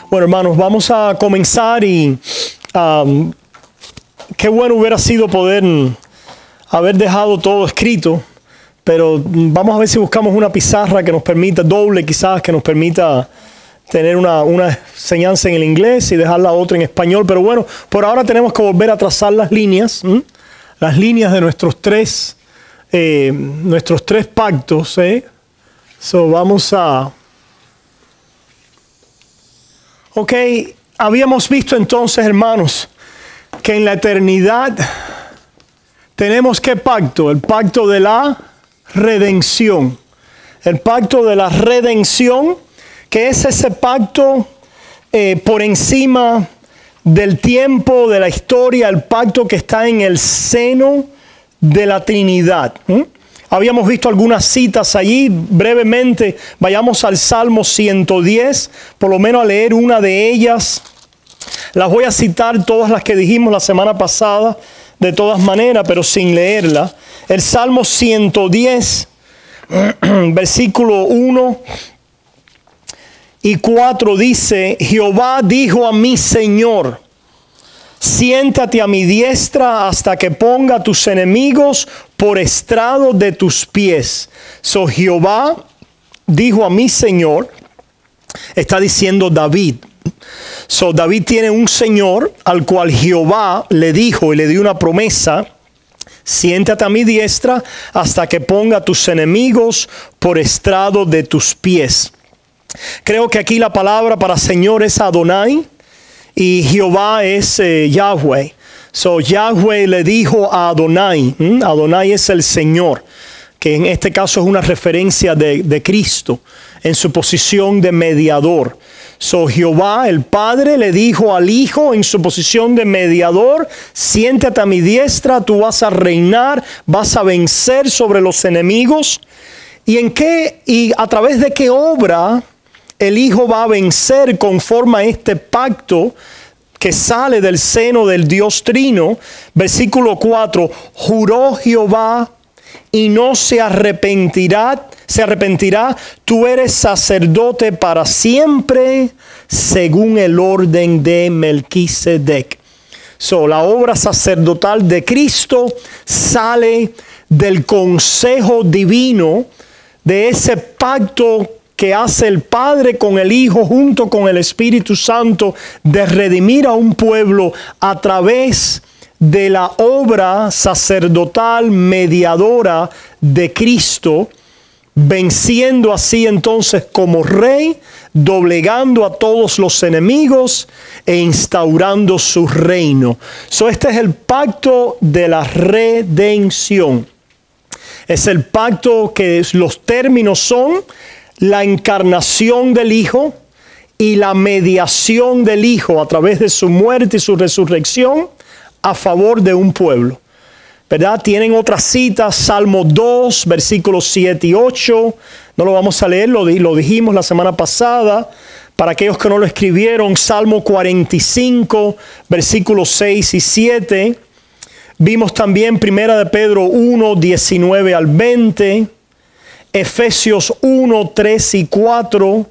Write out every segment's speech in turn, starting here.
Bueno, hermanos, vamos a comenzar y qué bueno hubiera sido poder haber dejado todo escrito, pero vamos a ver si buscamos una pizarra que nos permita, doble quizás, que nos permita tener una enseñanza en el inglés y dejar la otra en español. Pero bueno, por ahora tenemos que volver a trazar las líneas de nuestros tres pactos. Vamos a... Ok, habíamos visto entonces, hermanos, que en la eternidad tenemos ¿qué pacto? El pacto de la redención. El pacto de la redención, que es ese pacto por encima del tiempo, de la historia, el pacto que está en el seno de la Trinidad. Habíamos visto algunas citas allí. Brevemente, vayamos al Salmo 110, por lo menos a leer una de ellas. Las voy a citar todas las que dijimos la semana pasada, de todas maneras, pero sin leerla. El Salmo 110, versículo 1 y 4 dice: Jehová dijo a mi Señor, siéntate a mi diestra hasta que ponga a tus enemigos por estrado de tus pies. Jehová dijo a mi Señor, está diciendo David. David tiene un Señor al cual Jehová le dijo y le dio una promesa: siéntate a mi diestra hasta que ponga a tus enemigos por estrado de tus pies. Creo que aquí la palabra para Señor es Adonai y Jehová es Yahweh. Yahweh le dijo a Adonai, Adonai es el Señor, que en este caso es una referencia de Cristo en su posición de mediador. Jehová, el Padre, le dijo al Hijo en su posición de mediador: siéntate a mi diestra, tú vas a reinar, vas a vencer sobre los enemigos. ¿Y a través de qué obra el Hijo va a vencer conforme a este pacto que sale del seno del Dios Trino? Versículo 4, juró Jehová y no se arrepentirá, tú eres sacerdote para siempre, según el orden de Melquisedec. La obra sacerdotal de Cristo sale del consejo divino, de ese pacto que hace el Padre con el Hijo junto con el Espíritu Santo, de redimir a un pueblo a través de la obra sacerdotal mediadora de Cristo, venciendo así entonces como Rey, doblegando a todos los enemigos e instaurando su reino. Este es el pacto de la redención. Es el pacto que los términos son la encarnación del Hijo y la mediación del Hijo a través de su muerte y su resurrección a favor de un pueblo, ¿verdad? Tienen otras citas, Salmo 2, versículos 7 y 8. No lo vamos a leer, lo dijimos la semana pasada. Para aquellos que no lo escribieron, Salmo 45, versículos 6 y 7. Vimos también Primera de Pedro 1, 19 al 20. Efesios 1, 3 y 4.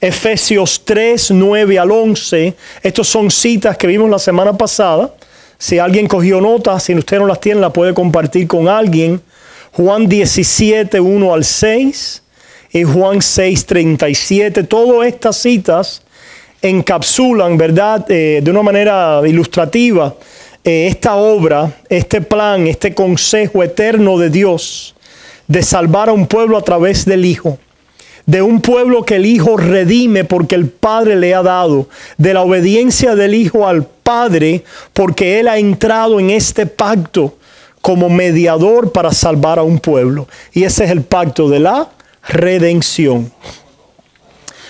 Efesios 3, 9 al 11. Estos son citas que vimos la semana pasada. Si alguien cogió notas, si usted no las tiene, la puede compartir con alguien. Juan 17, 1 al 6 y Juan 6, 37. Todas estas citas encapsulan, ¿verdad? De una manera ilustrativa, esta obra, este plan, este consejo eterno de Dios de salvar a un pueblo a través del Hijo. De un pueblo que el Hijo redime porque el Padre le ha dado. De la obediencia del Hijo al Padre porque Él ha entrado en este pacto como mediador para salvar a un pueblo. Y ese es el pacto de la redención.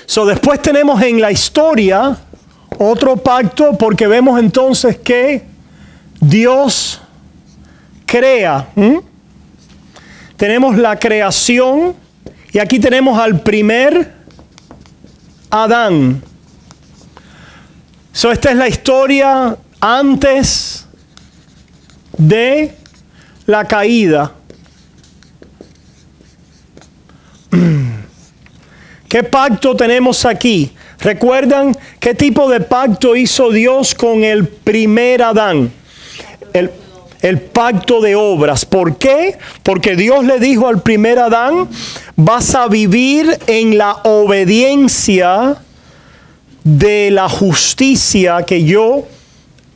Después tenemos en la historia otro pacto, porque vemos entonces que Dios crea. Tenemos la creación. Y aquí tenemos al primer Adán. Esta es la historia antes de la caída. ¿Qué pacto tenemos aquí? ¿Recuerdan qué tipo de pacto hizo Dios con el primer Adán? El pacto de obras. ¿Por qué? Porque Dios le dijo al primer Adán, vas a vivir en la obediencia de la justicia que yo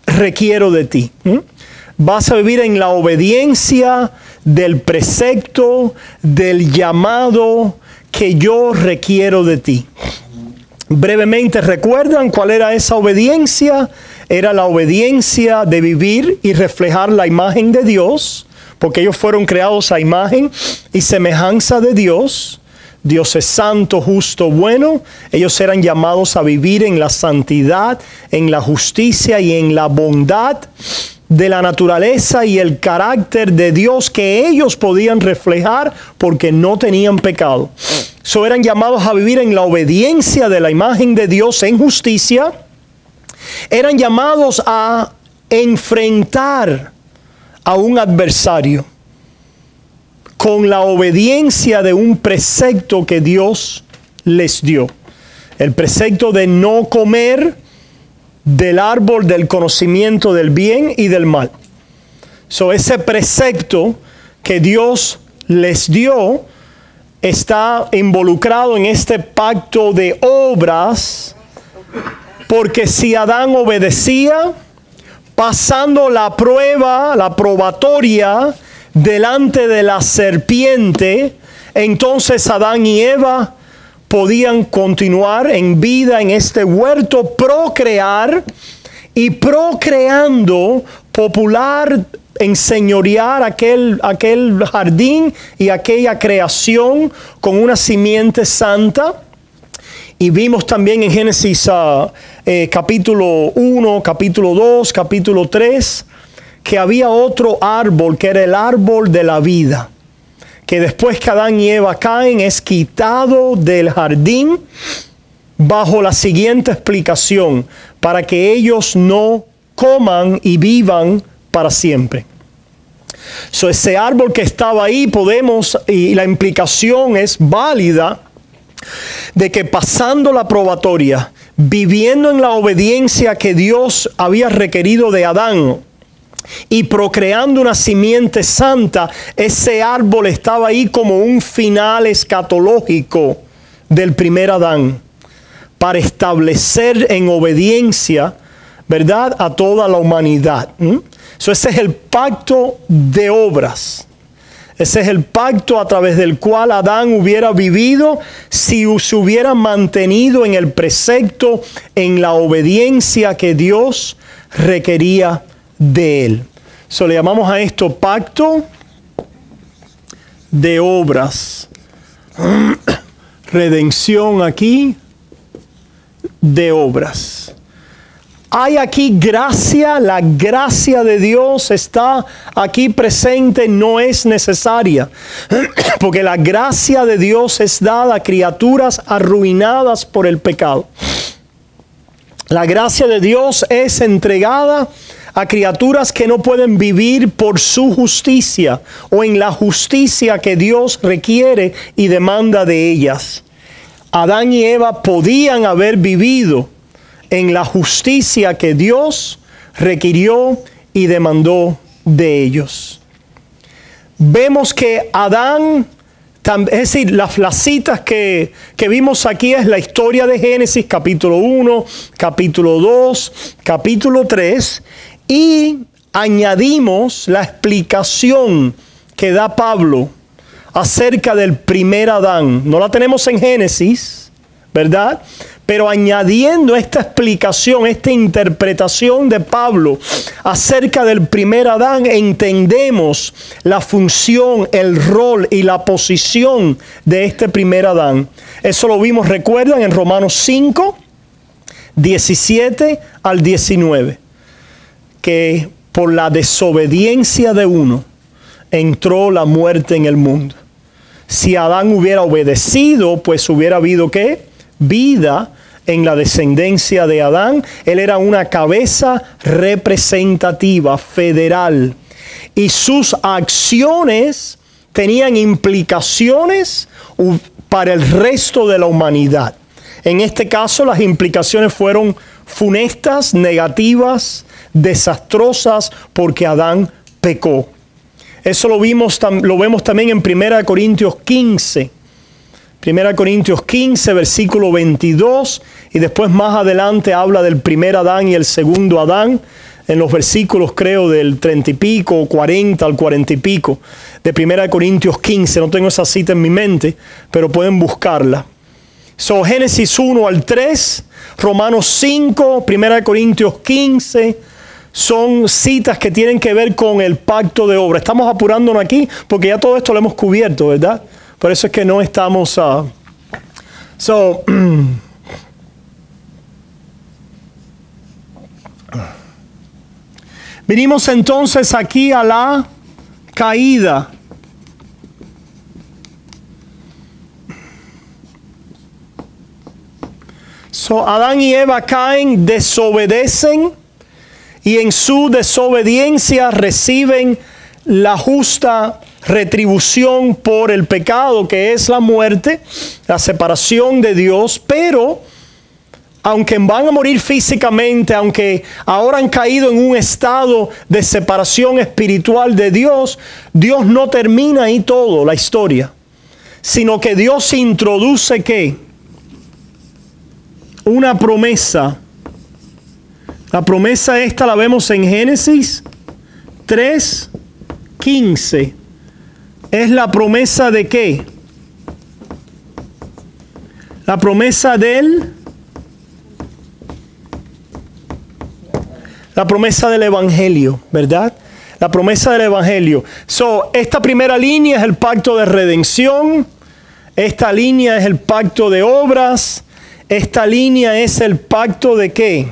requiero de ti. Vas a vivir en la obediencia del precepto, del llamado que yo requiero de ti. Brevemente, ¿recuerdan cuál era esa obediencia? Era la obediencia de vivir y reflejar la imagen de Dios, porque ellos fueron creados a imagen y semejanza de Dios. Dios es santo, justo, bueno. Ellos eran llamados a vivir en la santidad, en la justicia y en la bondad de la naturaleza y el carácter de Dios que ellos podían reflejar porque no tenían pecado. So, eran llamados a vivir en la obediencia de la imagen de Dios en justicia. Eran llamados a enfrentar a un adversario con la obediencia de un precepto que Dios les dio. El precepto de no comer del árbol del conocimiento del bien y del mal. So, ese precepto que Dios les dio está involucrado en este pacto de obras, porque si Adán obedecía, pasando la prueba, la probatoria, delante de la serpiente, entonces Adán y Eva podían continuar en vida en este huerto, procrear y procreando, popular, enseñorear aquel jardín y aquella creación con una simiente santa. Y vimos también en Génesis capítulo 1, capítulo 2, capítulo 3, que había otro árbol que era el árbol de la vida, que después que Adán y Eva caen es quitado del jardín bajo la siguiente explicación: para que ellos no coman y vivan para siempre. So, ese árbol que estaba ahí y la implicación es válida, de que pasando la probatoria, viviendo en la obediencia que Dios había requerido de Adán y procreando una simiente santa, ese árbol estaba ahí como un final escatológico del primer Adán, para establecer en obediencia, ¿verdad?, a toda la humanidad. So, ese es el pacto de obras. Ese es el pacto a través del cual Adán hubiera vivido si se hubiera mantenido en el precepto, en la obediencia que Dios requería de él. So, le llamamos a esto pacto de obras. Redención aquí de obras. Hay aquí gracia, la gracia de Dios está aquí presente, no es necesaria, porque la gracia de Dios es dada a criaturas arruinadas por el pecado. La gracia de Dios es entregada a criaturas que no pueden vivir por su justicia o en la justicia que Dios requiere y demanda de ellas. Adán y Eva podían haber vivido en la justicia que Dios requirió y demandó de ellos. Vemos que Adán, es decir, las citas que vimos aquí es la historia de Génesis, capítulo 1, capítulo 2, capítulo 3, y añadimos la explicación que da Pablo acerca del primer Adán. No la tenemos en Génesis, ¿verdad? Pero añadiendo esta explicación, esta interpretación de Pablo acerca del primer Adán, entendemos la función, el rol y la posición de este primer Adán. Eso lo vimos, recuerdan, en Romanos 5, 17 al 19. Que por la desobediencia de uno entró la muerte en el mundo. Si Adán hubiera obedecido, pues hubiera habido ¿qué? Vida en la descendencia de Adán. Él era una cabeza representativa, federal. Y sus acciones tenían implicaciones para el resto de la humanidad. En este caso, las implicaciones fueron funestas, negativas, desastrosas, porque Adán pecó. Eso lo vemos también en 1 Corintios 15. 1 Corintios 15, versículo 22, y después más adelante habla del primer Adán y el segundo Adán, en los versículos creo del 30 y pico, 40 al 40 y pico, de 1 Corintios 15. No tengo esa cita en mi mente, pero pueden buscarla. Génesis 1 al 3, Romanos 5, 1 Corintios 15, son citas que tienen que ver con el pacto de obra. Estamos apurándonos aquí porque ya todo esto lo hemos cubierto, ¿verdad? Por eso es que no estamos... Vinimos entonces aquí a la caída. Adán y Eva caen, desobedecen, y en su desobediencia reciben la justa retribución por el pecado, que es la muerte, la separación de Dios. Pero aunque van a morir físicamente, aunque ahora han caído en un estado de separación espiritual de Dios, Dios no termina ahí todo la historia, sino que Dios introduce ¿qué? Una promesa. La promesa esta la vemos en Génesis 3:15. Es la promesa de ¿qué? La promesa del Evangelio, ¿verdad? La promesa del Evangelio. Esta primera línea es el pacto de redención. Esta línea es el pacto de obras. Esta línea es el pacto de ¿qué?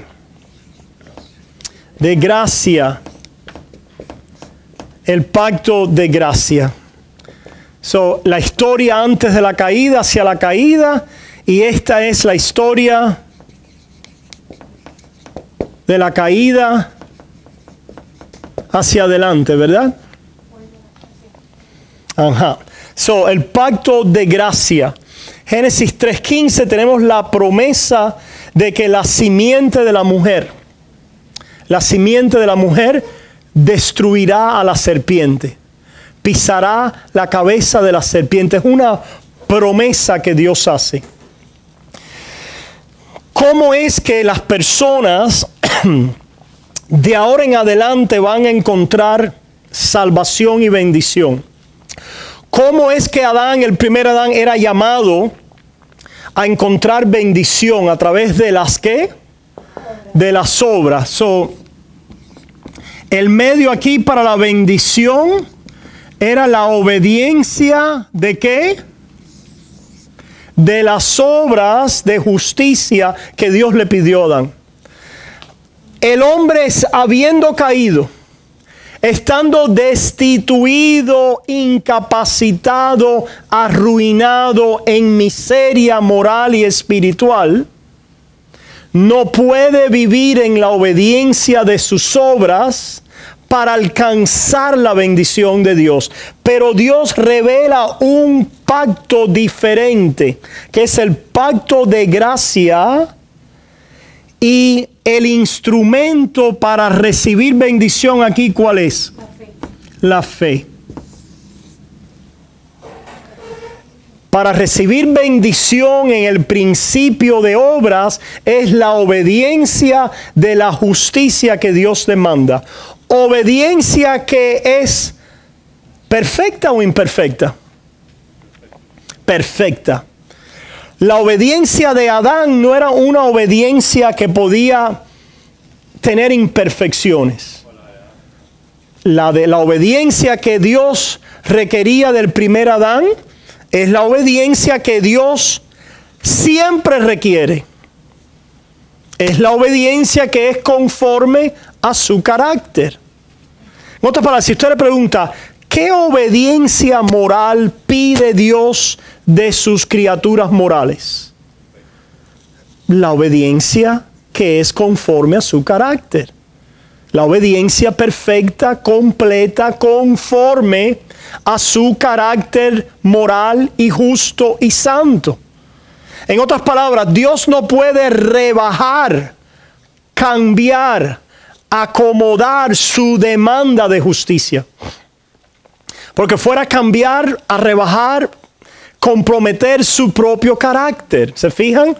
De gracia. El pacto de gracia. La historia antes de la caída, hacia la caída, y esta es la historia de la caída hacia adelante, ¿verdad? Ajá. El pacto de gracia. Génesis 3:15 tenemos la promesa de que la simiente de la mujer destruirá a la serpiente, pisará la cabeza de la serpiente. Es una promesa que Dios hace. ¿Cómo es que las personas de ahora en adelante van a encontrar salvación y bendición? ¿Cómo es que Adán, el primer Adán, era llamado a encontrar bendición a través de las ¿qué? De las obras. El medio aquí para la bendición era la obediencia ¿de qué? De las obras de justicia que Dios le pidió a Adán. El hombre, habiendo caído, estando destituido, incapacitado, arruinado en miseria moral y espiritual, no puede vivir en la obediencia de sus obras para alcanzar la bendición de Dios. Pero Dios revela un pacto diferente, que es el pacto de gracia, y el instrumento para recibir bendición aquí, ¿cuál es? La fe. La fe. Para recibir bendición en el principio de obras es la obediencia de la justicia que Dios demanda. Obediencia que es perfecta o imperfecta. Perfecta. La obediencia de Adán no era una obediencia que podía tener imperfecciones. La obediencia que Dios requería del primer Adán es la obediencia que Dios siempre requiere. Es la obediencia que es conforme a su carácter. En otras palabras, si usted le pregunta, ¿qué obediencia moral pide Dios de sus criaturas morales? La obediencia que es conforme a su carácter. La obediencia perfecta, completa, conforme a su carácter moral y justo y santo. En otras palabras, Dios no puede rebajar, cambiar, acomodar su demanda de justicia. Porque fuera a cambiar, a rebajar, comprometer su propio carácter. ¿Se fijan?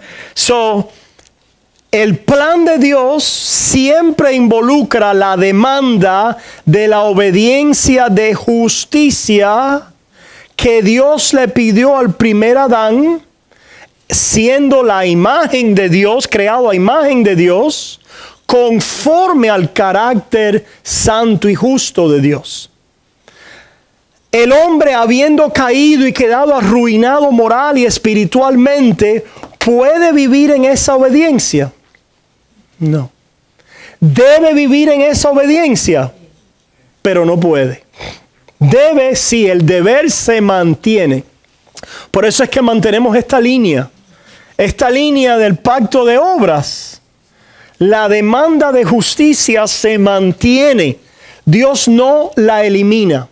El plan de Dios siempre involucra la demanda de la obediencia de justicia que Dios le pidió al primer Adán, siendo la imagen de Dios, creado a imagen de Dios, conforme al carácter santo y justo de Dios. El hombre, habiendo caído y quedado arruinado moral y espiritualmente, ¿puede vivir en esa obediencia? No. Debe vivir en esa obediencia, pero no puede. Debe, si el deber se mantiene. Por eso es que mantenemos esta línea del pacto de obras. La demanda de justicia se mantiene. Dios no la elimina.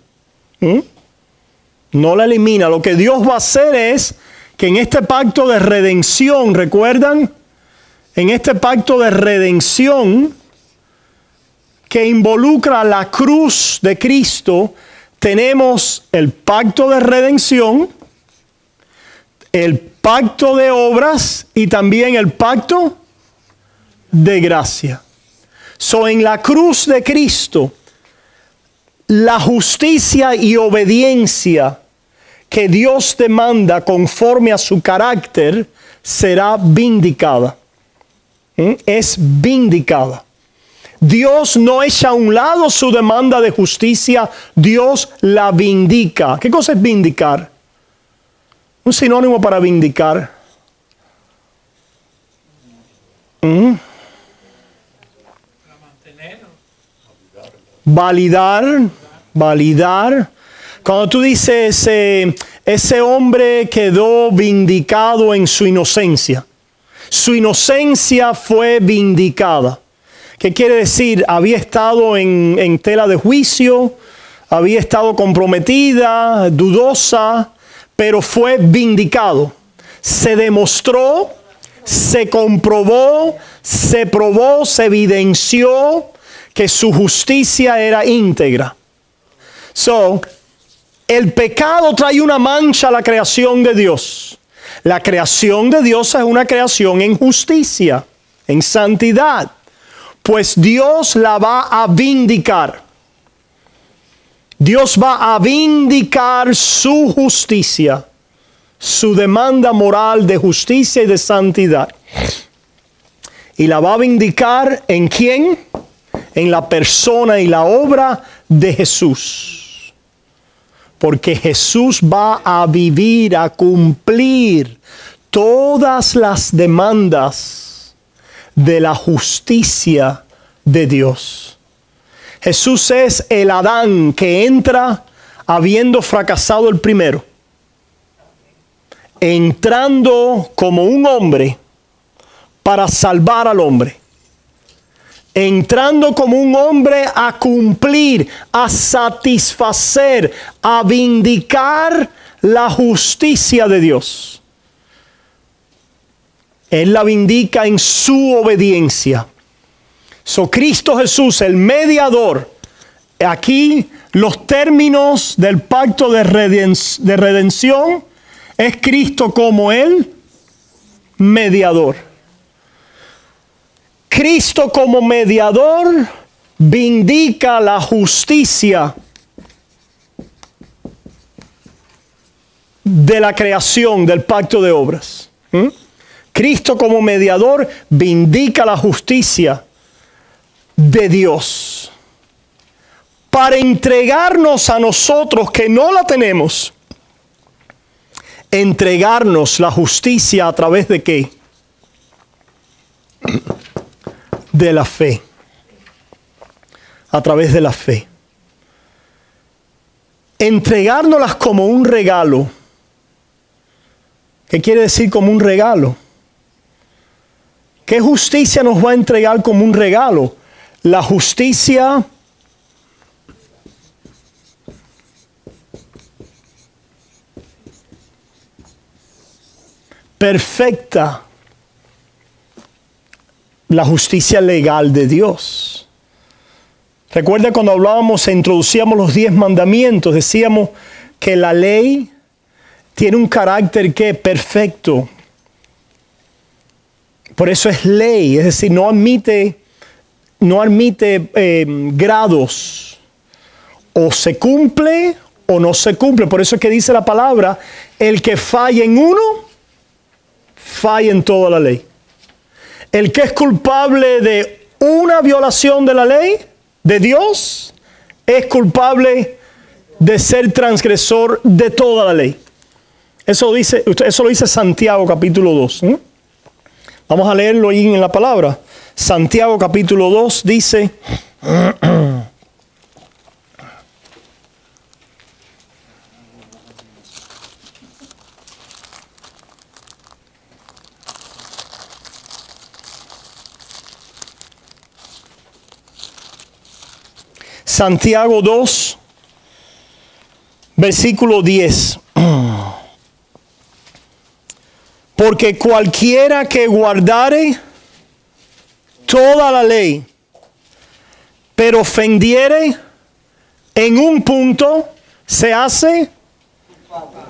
No la elimina. Lo que Dios va a hacer es que en este pacto de redención, ¿recuerdan? En este pacto de redención que involucra la cruz de Cristo, tenemos el pacto de redención, el pacto de obras y también el pacto de gracia. En la cruz de Cristo, la justicia y obediencia que Dios demanda conforme a su carácter será vindicada. Es vindicada. Dios no echa a un lado su demanda de justicia, Dios la vindica. ¿Qué cosa es vindicar? Un sinónimo para vindicar. Validar. Cuando tú dices ese hombre quedó vindicado en su inocencia. Su inocencia fue vindicada. ¿Qué quiere decir? Había estado en tela de juicio, había estado comprometida, dudosa, pero fue vindicado. Se demostró, se comprobó, se probó, se evidenció que su justicia era íntegra. El pecado trae una mancha a la creación de Dios. La creación de Dios es una creación en justicia, en santidad. Pues Dios la va a vindicar. Dios va a vindicar su justicia, su demanda moral de justicia y de santidad. Y la va a vindicar ¿en quién? En la persona y la obra de Jesús. Porque Jesús va a vivir, a cumplir todas las demandas de la justicia de Dios. Jesús es el Adán que entra habiendo fracasado el primero, entrando como un hombre para salvar al hombre. Entrando como un hombre a cumplir, a satisfacer, a vindicar la justicia de Dios. Él la vindica en su obediencia. Cristo Jesús, el mediador. Aquí los términos del pacto de redención es Cristo como el mediador. Cristo como mediador vindica la justicia de la creación del pacto de obras. Cristo como mediador vindica la justicia de Dios para entregarnos a nosotros que no la tenemos, entregarnos la justicia a través de ¿qué? De la fe. A través de la fe. Entregárnoslas como un regalo. ¿Qué quiere decir como un regalo? ¿Qué justicia nos va a entregar como un regalo? La justicia perfecta la justicia legal de Dios. Recuerda cuando hablábamos e introducíamos los 10 mandamientos, decíamos que la ley tiene un carácter que perfecto. Por eso es ley, es decir, no admite grados. O se cumple o no se cumple. Por eso es que dice la palabra, el que falla en uno, falla en toda la ley. El que es culpable de una violación de la ley de Dios, es culpable de ser transgresor de toda la ley. Eso lo dice Santiago capítulo 2. Vamos a leerlo ahí en la palabra. Santiago capítulo 2 dice... Santiago 2, versículo 10. Porque cualquiera que guardare toda la ley, pero ofendiere en un punto, se hace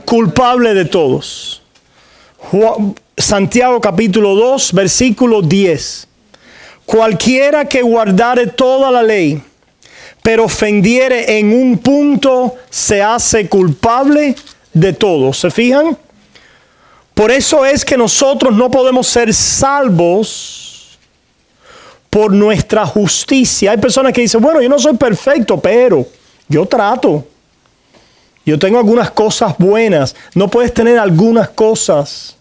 culpable de todos. Santiago capítulo 2, versículo 10. Cualquiera que guardare toda la ley, pero ofendiere en un punto, se hace culpable de todo. ¿Se fijan? Por eso es que nosotros no podemos ser salvos por nuestra justicia. Hay personas que dicen, bueno, yo no soy perfecto, pero yo trato. Yo tengo algunas cosas buenas. No puedes tener algunas cosas.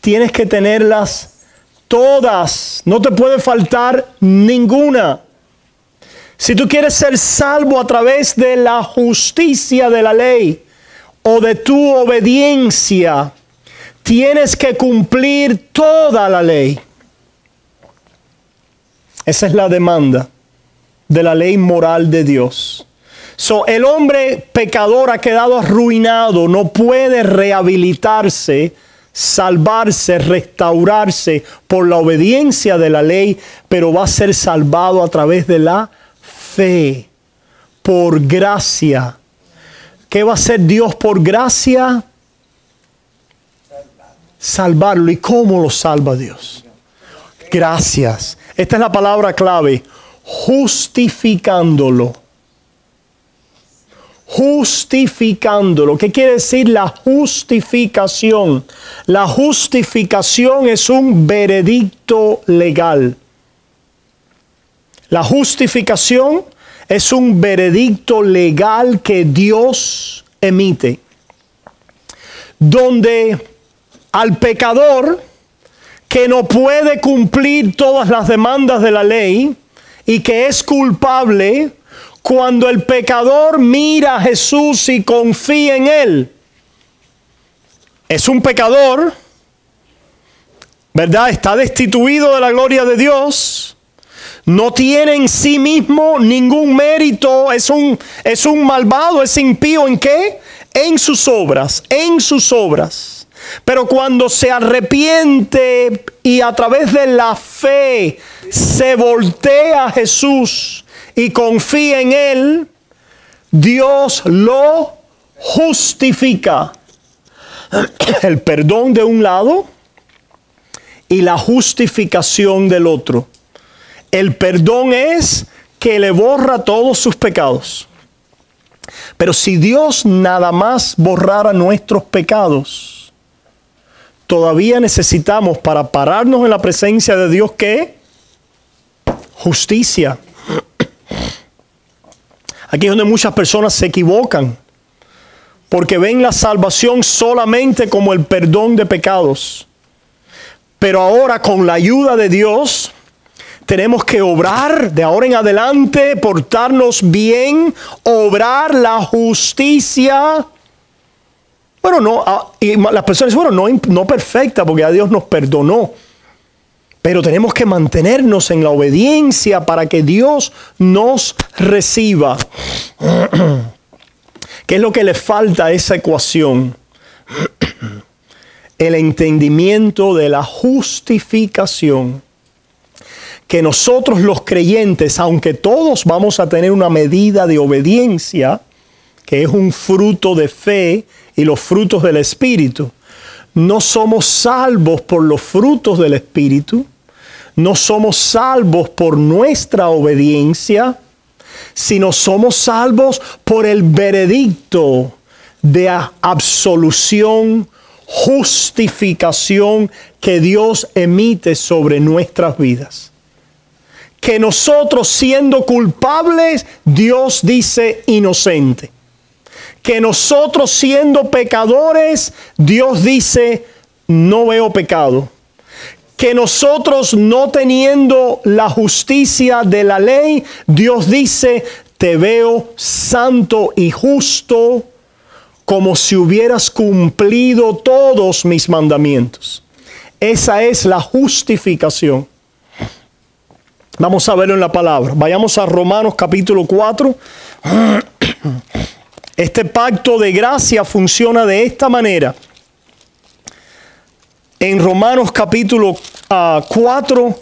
Tienes que tenerlas todas. No te puede faltar ninguna. Si tú quieres ser salvo a través de la justicia de la ley o de tu obediencia, tienes que cumplir toda la ley. Esa es la demanda de la ley moral de Dios. El hombre pecador ha quedado arruinado, no puede rehabilitarse, salvarse, restaurarse por la obediencia de la ley, pero va a ser salvado a través de la fe, por gracia. ¿Qué va a hacer Dios por gracia? Salvarlo. ¿Y cómo lo salva Dios? Gracias. Esta es la palabra clave. Justificándolo. Justificándolo. ¿Qué quiere decir la justificación? La justificación es un veredicto legal. La justificación es un veredicto legal que Dios emite, donde al pecador que no puede cumplir todas las demandas de la ley y que es culpable, cuando el pecador mira a Jesús y confía en Él, es un pecador, ¿verdad? Está destituido de la gloria de Dios. No tiene en sí mismo ningún mérito, es un malvado, es impío. ¿En qué? En sus obras, en sus obras. Pero cuando se arrepiente y a través de la fe se voltea a Jesús y confía en Él, Dios lo justifica. El perdón de un lado y la justificación del otro. El perdón es que le borra todos sus pecados. Pero si Dios nada más borrara nuestros pecados, todavía necesitamos para pararnos en la presencia de Dios, ¿qué? Justicia. Aquí es donde muchas personas se equivocan, porque ven la salvación solamente como el perdón de pecados. Pero ahora, con la ayuda de Dios, tenemos que obrar de ahora en adelante, portarnos bien, obrar la justicia. Bueno, y las personas dicen, bueno, no perfecta, porque ya Dios nos perdonó. Pero tenemos que mantenernos en la obediencia para que Dios nos reciba. ¿Qué es lo que le falta a esa ecuación? el entendimiento de la justificación. Que nosotros los creyentes, aunque todos vamos a tener una medida de obediencia, que es un fruto de fe y los frutos del Espíritu, no somos salvos por los frutos del Espíritu, no somos salvos por nuestra obediencia, sino somos salvos por el veredicto de absolución, justificación que Dios emite sobre nuestras vidas. Que nosotros, siendo culpables, Dios dice inocente. Que nosotros, siendo pecadores, Dios dice no veo pecado. Que nosotros, no teniendo la justicia de la ley, Dios dice te veo santo y justo, como si hubieras cumplido todos mis mandamientos. Esa es la justificación. Vamos a verlo en la palabra. Vayamos a Romanos capítulo 4. Este pacto de gracia funciona de esta manera. En Romanos capítulo 4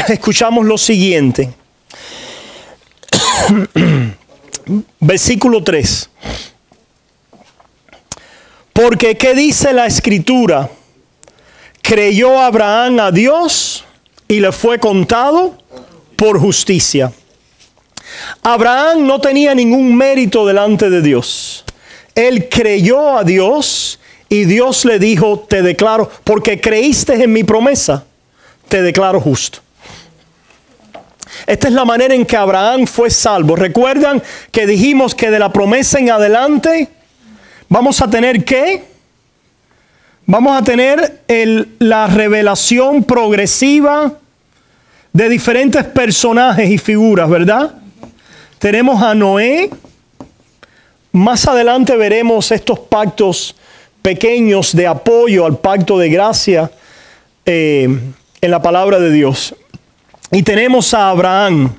escuchamos lo siguiente. Versículo 3. Porque ¿qué dice la Escritura? Creyó Abraham a Dios y le fue contado por justicia. Abraham no tenía ningún mérito delante de Dios. Él creyó a Dios y Dios le dijo, te declaro, porque creíste en mi promesa, te declaro justo. Esta es la manera en que Abraham fue salvo. ¿Recuerdan que dijimos que de la promesa en adelante vamos a tener qué? Vamos a tener la revelación progresiva de diferentes personajes y figuras, ¿verdad? Tenemos a Noé. Más adelante veremos estos pactos pequeños de apoyo al pacto de gracia en la palabra de Dios. Y tenemos a Abraham.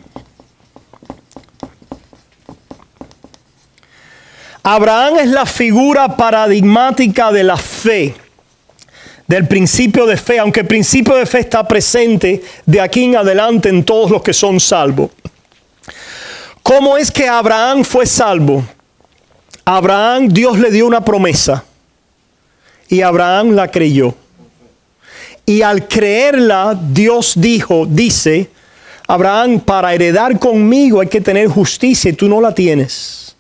Abraham es la figura paradigmática de la fe, del principio de fe, aunque el principio de fe está presente de aquí en adelante en todos los que son salvos. ¿Cómo es que Abraham fue salvo? Abraham, Dios le dio una promesa y Abraham la creyó. Y al creerla, Dios dice, Abraham, para heredar conmigo hay que tener justicia y tú no la tienes.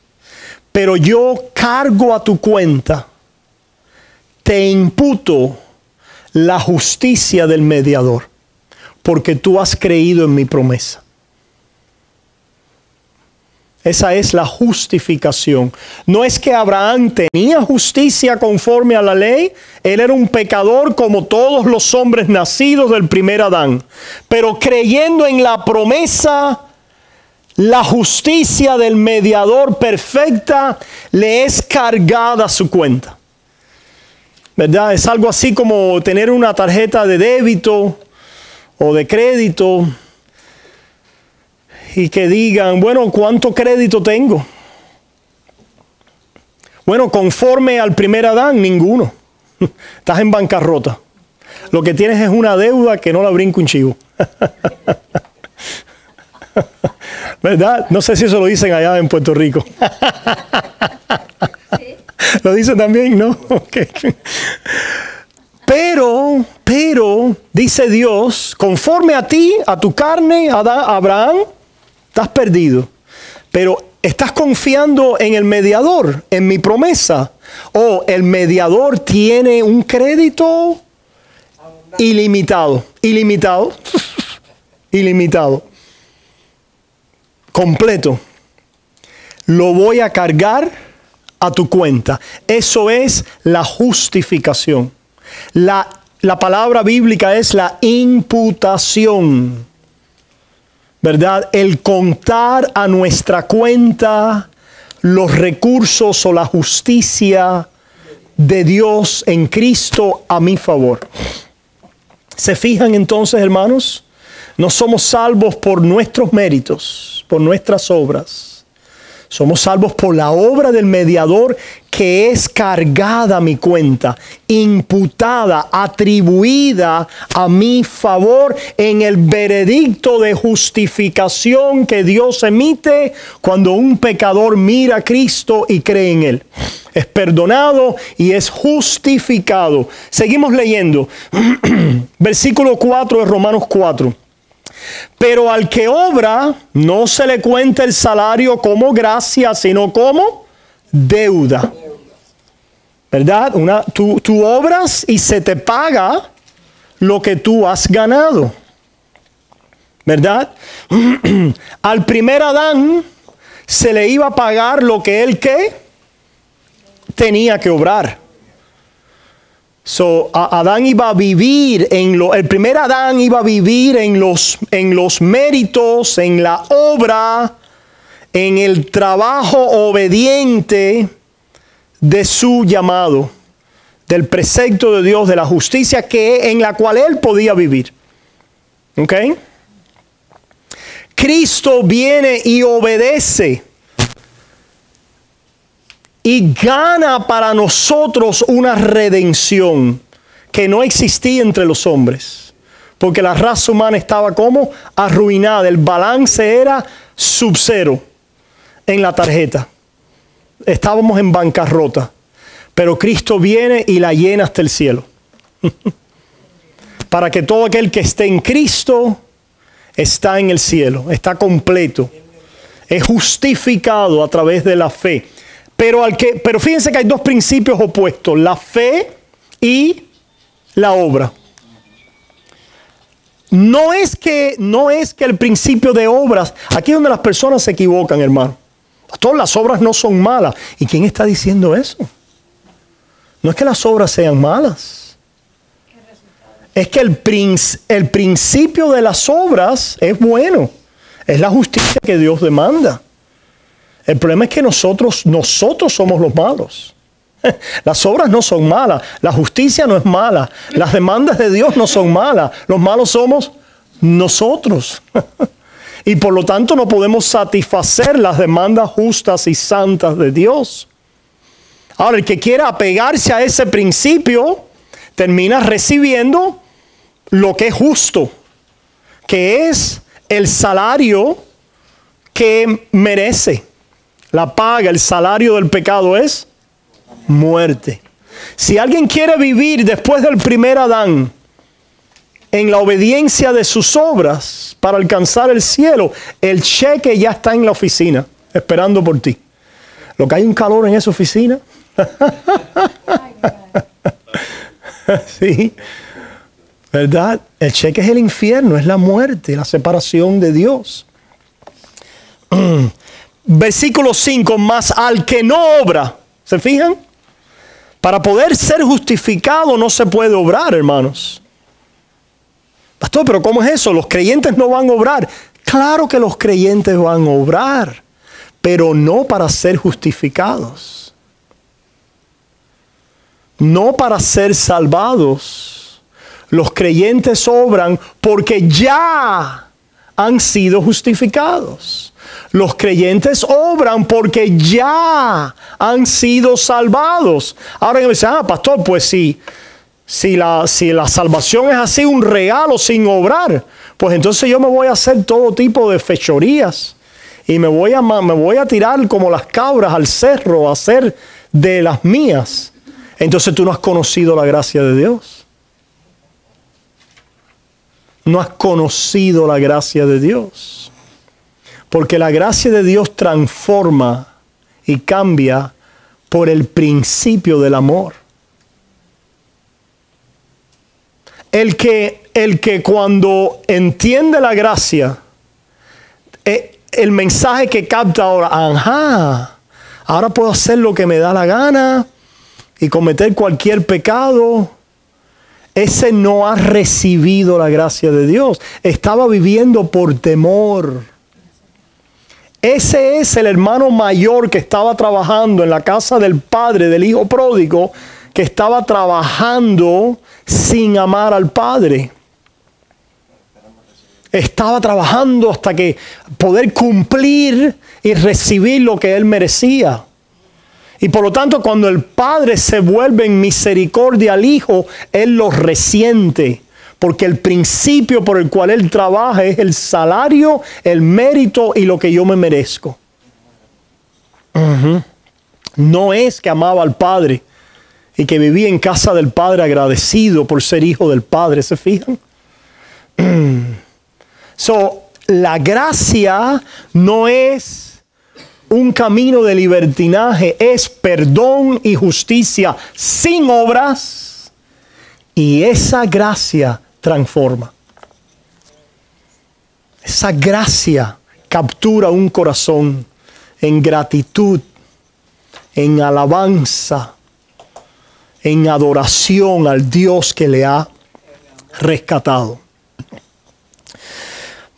Pero yo cargo a tu cuenta, te imputo la justicia del mediador, porque tú has creído en mi promesa. Esa es la justificación. No es que Abraham tenía justicia conforme a la ley. Él era un pecador como todos los hombres nacidos del primer Adán. Pero creyendo en la promesa, la justicia del mediador perfecta le es cargada a su cuenta. ¿Verdad? Es algo así como tener una tarjeta de débito o de crédito y que digan, bueno, ¿cuánto crédito tengo? Bueno, conforme al primer Adán, ninguno. Estás en bancarrota. Lo que tienes es una deuda que no la brinca un chivo. ¿Verdad? No sé si eso lo dicen allá en Puerto Rico. ¿Lo dicen también? ¿No? Okay. Pero, dice Dios, conforme a ti, a tu carne, a Abraham, estás perdido. Pero estás confiando en el mediador, en mi promesa. O el mediador tiene un crédito ilimitado. Ilimitado. Ilimitado. Completo. Lo voy a cargar a tu cuenta. Eso es la justificación. La palabra bíblica es la imputación, ¿verdad? El contar a nuestra cuenta los recursos o la justicia de Dios en Cristo a mi favor. ¿Se fijan entonces, hermanos? No somos salvos por nuestros méritos, por nuestras obras. Somos salvos por la obra del mediador, que es cargada a mi cuenta, imputada, atribuida a mi favor en el veredicto de justificación que Dios emite cuando un pecador mira a Cristo y cree en Él. Es perdonado y es justificado. Seguimos leyendo. Versículo 4 de Romanos 4. Pero al que obra, no se le cuenta el salario como gracia, sino como deuda. ¿Verdad? Tú obras y se te paga lo que tú has ganado. ¿Verdad? Al primer Adán se le iba a pagar lo que él tenía que obrar. Adán iba a vivir el primer Adán iba a vivir en los méritos, en la obra, en el trabajo obediente de su llamado, del precepto de Dios, de la justicia en la cual él podía vivir. ¿Ok? Cristo viene y obedece y gana para nosotros una redención que no existía entre los hombres. Porque la raza humana estaba como arruinada. El balance era sub-cero en la tarjeta. Estábamos en bancarrota. Pero Cristo viene y la llena hasta el cielo. Para que todo aquel que esté en Cristo está en el cielo. Está completo. Es justificado a través de la fe. Pero fíjense que hay dos principios opuestos, la fe y la obra. No es que el principio de obras, aquí es donde las personas se equivocan, hermano. Todas las obras no son malas. ¿Y quién está diciendo eso? No es que las obras sean malas. Es que el principio de las obras es bueno. Es la justicia que Dios demanda. El problema es que nosotros somos los malos. Las obras no son malas. La justicia no es mala. Las demandas de Dios no son malas. Los malos somos nosotros. Y por lo tanto no podemos satisfacer las demandas justas y santas de Dios. Ahora, el que quiera apegarse a ese principio termina recibiendo lo que es justo, que es el salario que merece. La paga, el salario del pecado es muerte. Si alguien quiere vivir después del primer Adán en la obediencia de sus obras para alcanzar el cielo, el cheque ya está en la oficina esperando por ti. Lo que hay un calor en esa oficina. Sí, ¿verdad? El cheque es el infierno, es la muerte, la separación de Dios. Versículo 5, más al que no obra. ¿Se fijan? Para poder ser justificado no se puede obrar, hermanos. Pastor, pero ¿cómo es eso? ¿Los creyentes no van a obrar? Claro que los creyentes van a obrar, pero no para ser justificados. No para ser salvados. Los creyentes obran porque ya han sido justificados. Los creyentes obran porque ya han sido salvados. Ahora que me dicen, pastor, pues si la salvación es así, un regalo sin obrar, pues entonces yo me voy a hacer todo tipo de fechorías y me voy a tirar como las cabras al cerro a hacer de las mías. Entonces tú no has conocido la gracia de Dios. No has conocido la gracia de Dios. Porque la gracia de Dios transforma y cambia por el principio del amor. El que cuando entiende la gracia, el mensaje que capta ahora, ahora puedo hacer lo que me da la gana y cometer cualquier pecado. Ese no ha recibido la gracia de Dios. Estaba viviendo por temor. Ese es el hermano mayor que estaba trabajando en la casa del padre del hijo pródigo, que estaba trabajando sin amar al padre. estaba trabajando hasta que poder cumplir y recibir lo que él merecía. Y por lo tanto, cuando el Padre se vuelve en misericordia al Hijo, Él lo resiente. Porque el principio por el cual Él trabaja es el salario, el mérito y lo que yo me merezco. No es que amaba al Padre y que vivía en casa del Padre agradecido por ser hijo del Padre. ¿Se fijan? La gracia no es un camino de libertinaje, es perdón y justicia sin obras, y esa gracia transforma. Esa gracia captura un corazón en gratitud, en alabanza, en adoración al Dios que le ha rescatado.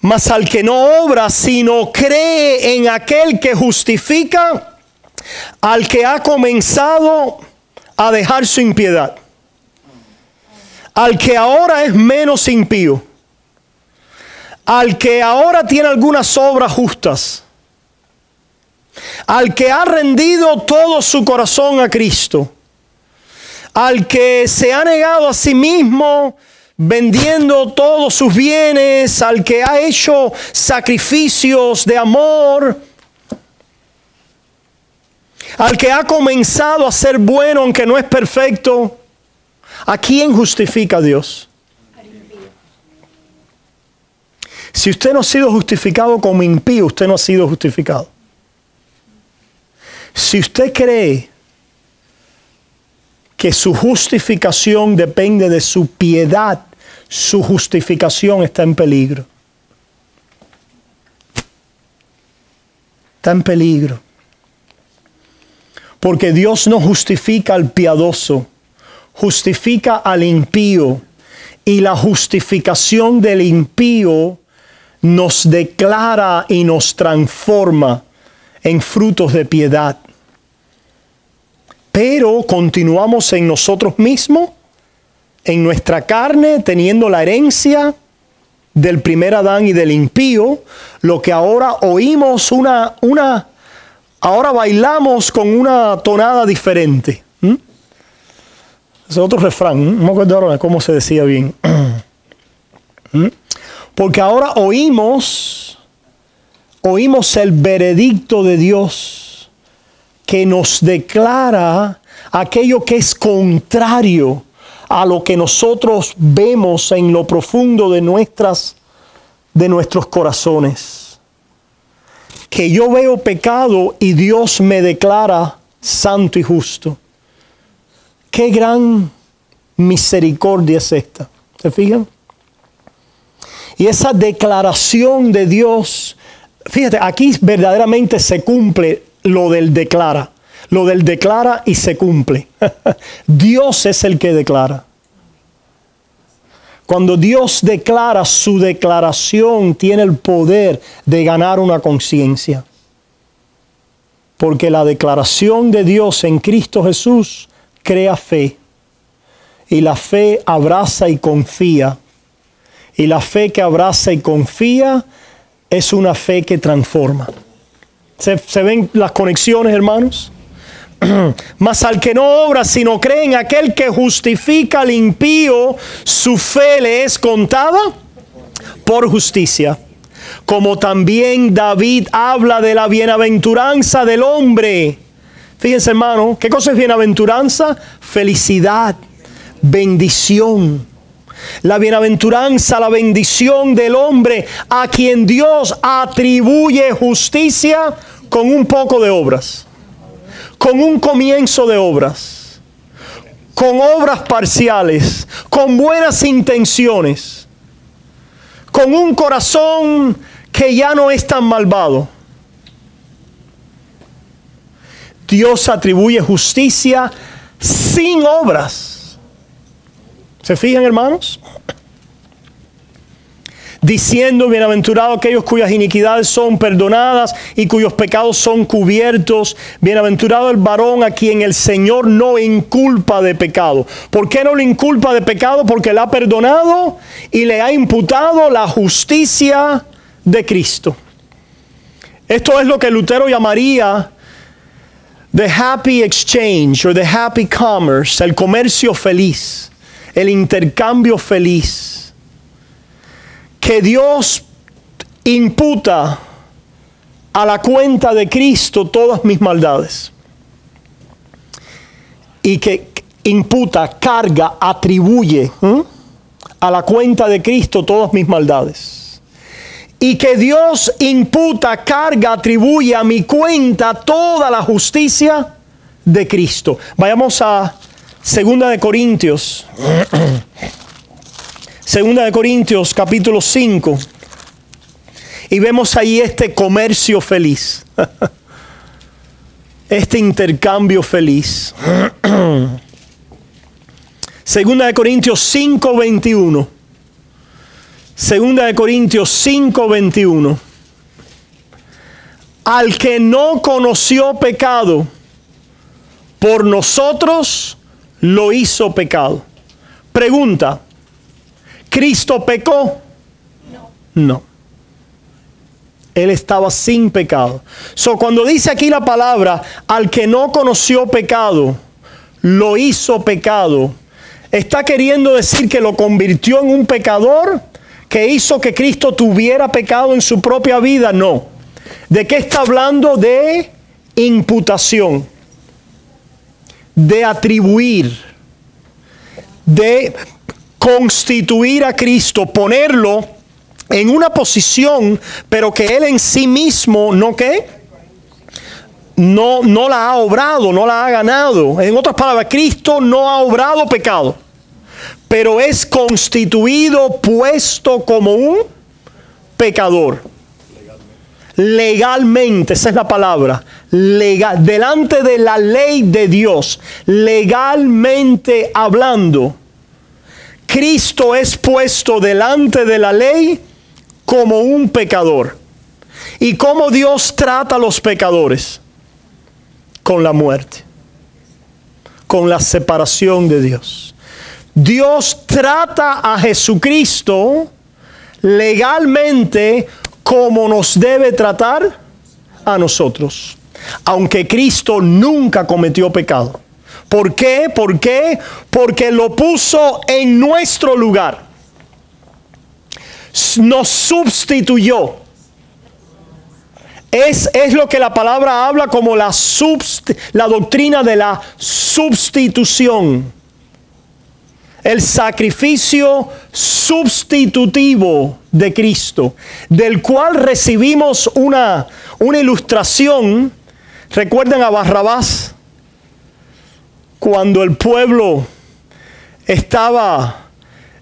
Mas al que no obra, sino cree en aquel que justifica, al que ha comenzado a dejar su impiedad, al que ahora es menos impío, al que ahora tiene algunas obras justas, al que ha rendido todo su corazón a Cristo, al que se ha negado a sí mismo, vendiendo todos sus bienes, al que ha hecho sacrificios de amor, al que ha comenzado a ser bueno aunque no es perfecto. ¿A quién justifica Dios? Si usted no ha sido justificado como impío, usted no ha sido justificado. Si usted cree que su justificación depende de su piedad, su justificación está en peligro. Está en peligro. Porque Dios no justifica al piadoso, justifica al impío. Y la justificación del impío nos declara y nos transforma en frutos de piedad. Pero continuamos en nosotros mismos, en nuestra carne, teniendo la herencia del primer Adán y del impío, lo que ahora oímos ahora bailamos con una tonada diferente. Es otro refrán, no me acuerdo ahora cómo se decía bien. Porque ahora oímos el veredicto de Dios, que nos declara aquello que es contrario a lo que nosotros vemos en lo profundo de nuestros corazones. Que yo veo pecado y Dios me declara santo y justo. Qué gran misericordia es esta. ¿Se fijan? Y esa declaración de Dios, fíjate, aquí verdaderamente se cumple lo del declara. Lo del declara y se cumple. Dios es el que declara. Cuando Dios declara, su declaración tiene el poder de ganar una conciencia. Porque la declaración de Dios en Cristo Jesús crea fe. Y la fe abraza y confía. Y la fe que abraza y confía es una fe que transforma. ¿Se ven las conexiones, hermanos? Mas al que no obra, sino cree en aquel que justifica al impío, su fe le es contada por justicia. Como también David habla de la bienaventuranza del hombre. Fíjense, hermano, ¿qué cosa es bienaventuranza? Felicidad, bendición. La bienaventuranza, la bendición del hombre a quien Dios atribuye justicia con un poco de obras, con un comienzo de obras, con obras parciales, con buenas intenciones, con un corazón que ya no es tan malvado. Dios atribuye justicia sin obras. ¿Se fijan, hermanos? diciendo: bienaventurados aquellos cuyas iniquidades son perdonadas y cuyos pecados son cubiertos. Bienaventurado el varón a quien el Señor no inculpa de pecado. ¿Por qué no le inculpa de pecado? Porque le ha perdonado y le ha imputado la justicia de Cristo. Esto es lo que Lutero llamaría the happy exchange o the happy commerce, el comercio feliz, el intercambio feliz, que Dios imputa a la cuenta de Cristo todas mis maldades, y que imputa, carga, atribuye a la cuenta de Cristo todas mis maldades. Y que Dios imputa, carga, atribuye a mi cuenta toda la justicia de Cristo. Vayamos a 2 de Corintios. 2 de Corintios capítulo 5. Y vemos ahí este comercio feliz. Este intercambio feliz. 2 de Corintios 5:21. 2 de Corintios 5:21. Al que no conoció pecado, por nosotros lo hizo pecado. Pregunta: ¿Cristo pecó? No. Él estaba sin pecado. Cuando dice aquí la palabra, al que no conoció pecado, lo hizo pecado, está queriendo decir que lo convirtió en un pecador, que hizo que Cristo tuviera pecado en su propia vida. No. ¿De qué está hablando? De imputación, de atribuir, de constituir a Cristo, ponerlo en una posición, pero que Él en sí mismo no la ha obrado, no la ha ganado. En otras palabras, Cristo no ha obrado pecado, pero es constituido, puesto como un pecador. Legalmente, esa es la palabra. Legal, delante de la ley de Dios, legalmente hablando, Cristo es puesto delante de la ley como un pecador. ¿Y cómo Dios trata a los pecadores? Con la muerte, con la separación de Dios. Dios trata a Jesucristo legalmente como nos debe tratar a nosotros, aunque Cristo nunca cometió pecado. ¿Por qué? ¿Por qué? Porque lo puso en nuestro lugar. Nos sustituyó. Es lo que la palabra habla como la doctrina de la sustitución. El sacrificio sustitutivo de Cristo, del cual recibimos una ilustración. ¿Recuerdan a Barrabás? Cuando el pueblo estaba,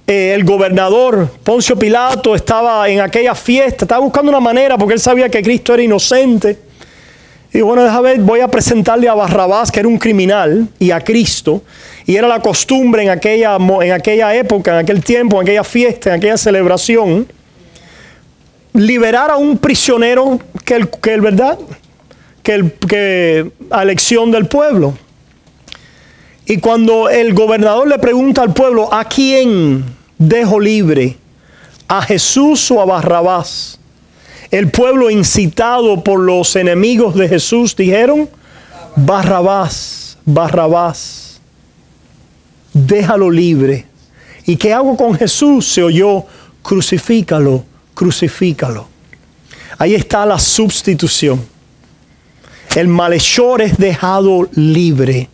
el gobernador Poncio Pilato estaba en aquella fiesta, estaba buscando una manera porque él sabía que Cristo era inocente. Y bueno, déjame ver, voy a presentarle a Barrabás, que era un criminal, y a Cristo. Y era la costumbre en aquella época, en aquel tiempo, en aquella fiesta, en aquella celebración, liberar a un prisionero a elección del pueblo. Y cuando el gobernador le pregunta al pueblo: ¿a quién dejo libre? ¿A Jesús o a Barrabás? El pueblo, incitado por los enemigos de Jesús, dijeron: Barrabás, Barrabás, déjalo libre. ¿Y qué hago con Jesús? Se oyó: crucifícalo, crucifícalo. Ahí está la sustitución. El malhechor es dejado libre.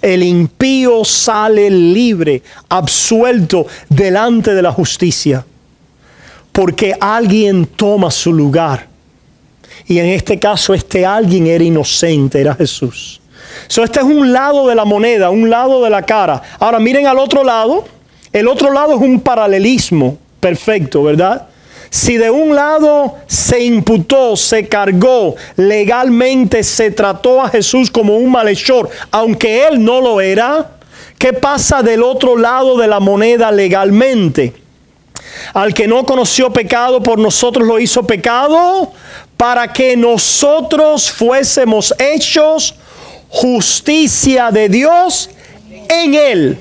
El impío sale libre, absuelto delante de la justicia, porque alguien toma su lugar. Y en este caso, este alguien era inocente, era Jesús. Este es un lado de la moneda, un lado de la cara. Ahora miren al otro lado. El otro lado es un paralelismo perfecto, ¿verdad? Si de un lado se imputó, se cargó, legalmente se trató a Jesús como un malhechor, aunque él no lo era, ¿qué pasa del otro lado de la moneda legalmente? Al que no conoció pecado, por nosotros lo hizo pecado, para que nosotros fuésemos hechos justicia de Dios en Él.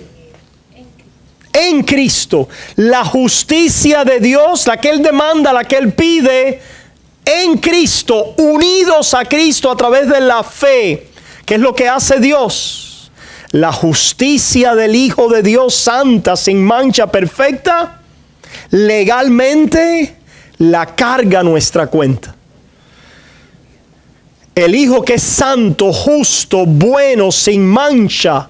En Cristo. La justicia de Dios, la que Él demanda, la que Él pide, en Cristo, unidos a Cristo a través de la fe. ¿Qué es lo que hace Dios? La justicia del Hijo de Dios, santa, sin mancha, perfecta, legalmente la carga a nuestra cuenta. El Hijo que es santo, justo, bueno, sin mancha,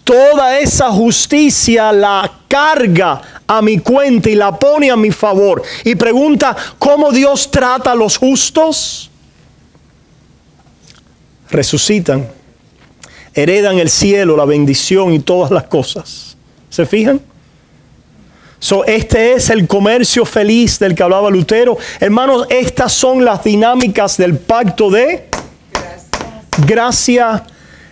toda esa justicia la carga a mi cuenta y la pone a mi favor. Y pregunta, ¿cómo Dios trata a los justos? Resucitan, heredan el cielo, la bendición y todas las cosas. ¿Se fijan? Este es el comercio feliz del que hablaba Lutero. Hermanos, estas son las dinámicas del pacto de gracia,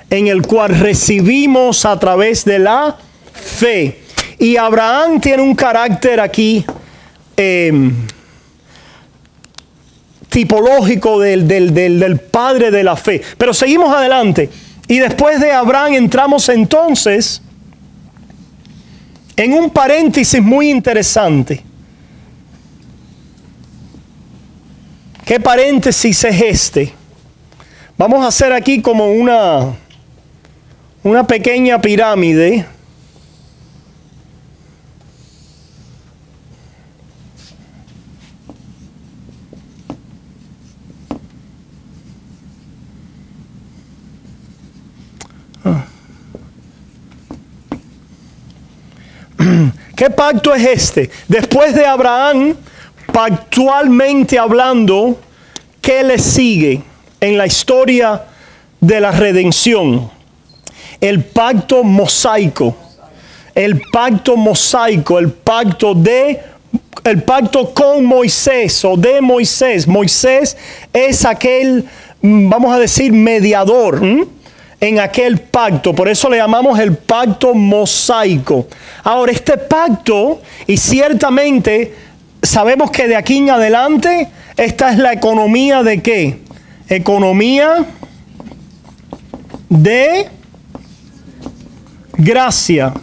en el cual recibimos a través de la fe. Y Abraham tiene un carácter aquí tipológico del padre de la fe. Pero seguimos adelante. Y después de Abraham entramos entonces en un paréntesis muy interesante. ¿Qué paréntesis es este? Vamos a hacer aquí como una pequeña pirámide. ¿Qué pacto es este? Después de Abraham, pactualmente hablando, ¿qué le sigue en la historia de la redención? El pacto mosaico. El pacto mosaico, el pacto con Moisés o de Moisés. Moisés es aquel, vamos a decir, mediador en aquel pacto. Por eso le llamamos el pacto mosaico. Ahora, este pacto, y ciertamente sabemos que de aquí en adelante, esta es la economía de ¿qué? Economía de gracia.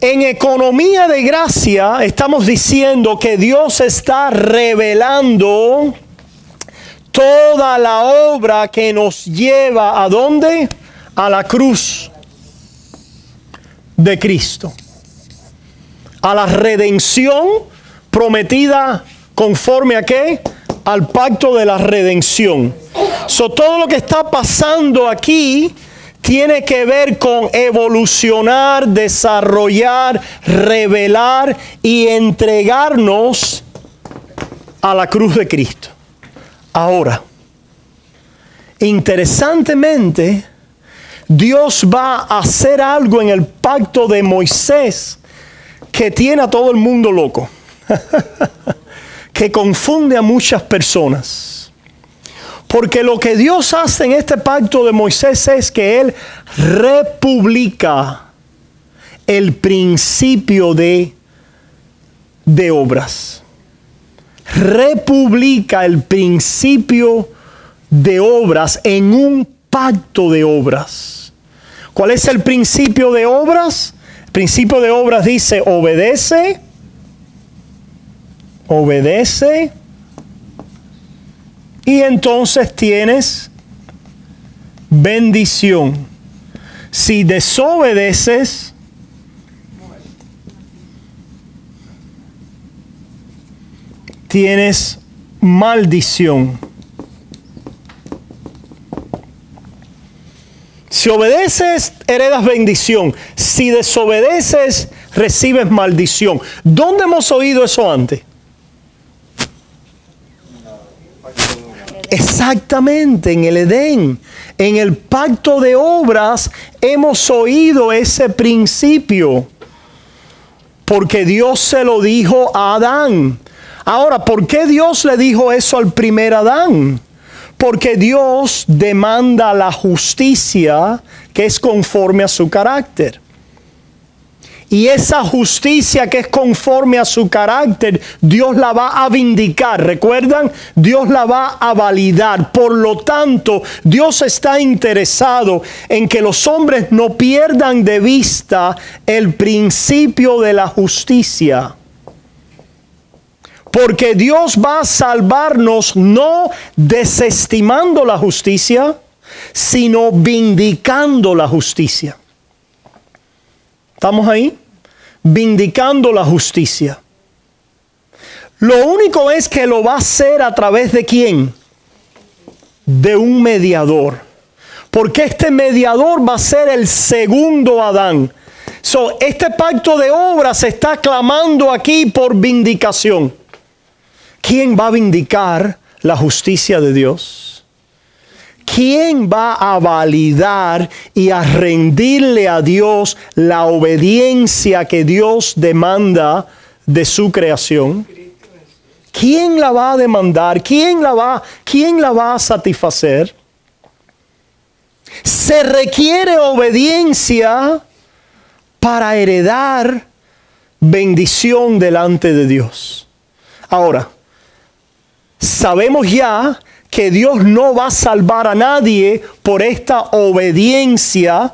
En economía de gracia estamos diciendo que Dios está revelando toda la obra que nos lleva ¿a dónde? A la cruz de Cristo. A la redención prometida conforme a ¿qué? Al pacto de la redención. Todo lo que está pasando aquí tiene que ver con evolucionar, desarrollar, revelar y entregarnos a la cruz de Cristo. Ahora, interesantemente, Dios va a hacer algo en el pacto de Moisés que tiene a todo el mundo loco, que confunde a muchas personas. Porque lo que Dios hace en este pacto de Moisés es que Él republica el principio de obras. Republica el principio de obras en un pacto de obras. ¿Cuál es el principio de obras? El principio de obras dice: obedece, obedece, y entonces tienes bendición. Si desobedeces, tienes maldición. Si obedeces, heredas bendición. Si desobedeces, recibes maldición. ¿Dónde hemos oído eso antes? Exactamente, en el Edén. En el pacto de obras hemos oído ese principio. Porque Dios se lo dijo a Adán. Ahora, ¿por qué Dios le dijo eso al primer Adán? Porque Dios demanda la justicia que es conforme a su carácter. Y esa justicia que es conforme a su carácter, Dios la va a vindicar. ¿Recuerdan? Dios la va a validar. Por lo tanto, Dios está interesado en que los hombres no pierdan de vista el principio de la justicia. Porque Dios va a salvarnos no desestimando la justicia, sino vindicando la justicia. ¿Estamos ahí? Vindicando la justicia. Lo único es que lo va a hacer a través de ¿quién? De un mediador. Porque este mediador va a ser el segundo Adán. Este pacto de obras se está clamando aquí por vindicación. ¿Quién va a vindicar la justicia de Dios? ¿Quién va a validar y a rendirle a Dios la obediencia que Dios demanda de su creación? ¿Quién la va a demandar? ¿Quién la va a satisfacer? Se requiere obediencia para heredar bendición delante de Dios. Ahora, sabemos ya que Dios no va a salvar a nadie por esta obediencia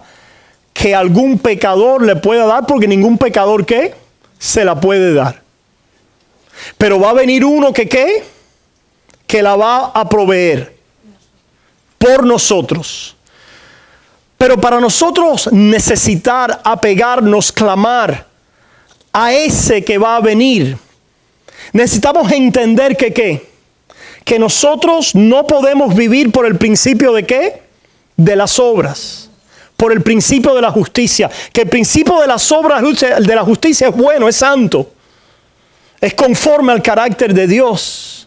que algún pecador le pueda dar, porque ningún pecador ¿qué? Se la puede dar. Pero va a venir uno que ¿qué? Que la va a proveer por nosotros. Pero para nosotros necesitar apegarnos, clamar a ese que va a venir, necesitamos entender que ¿qué? Que nosotros no podemos vivir por el principio de ¿qué? De las obras. Por el principio de la justicia. Que el principio de las obras de la justicia es bueno, es santo. Es conforme al carácter de Dios.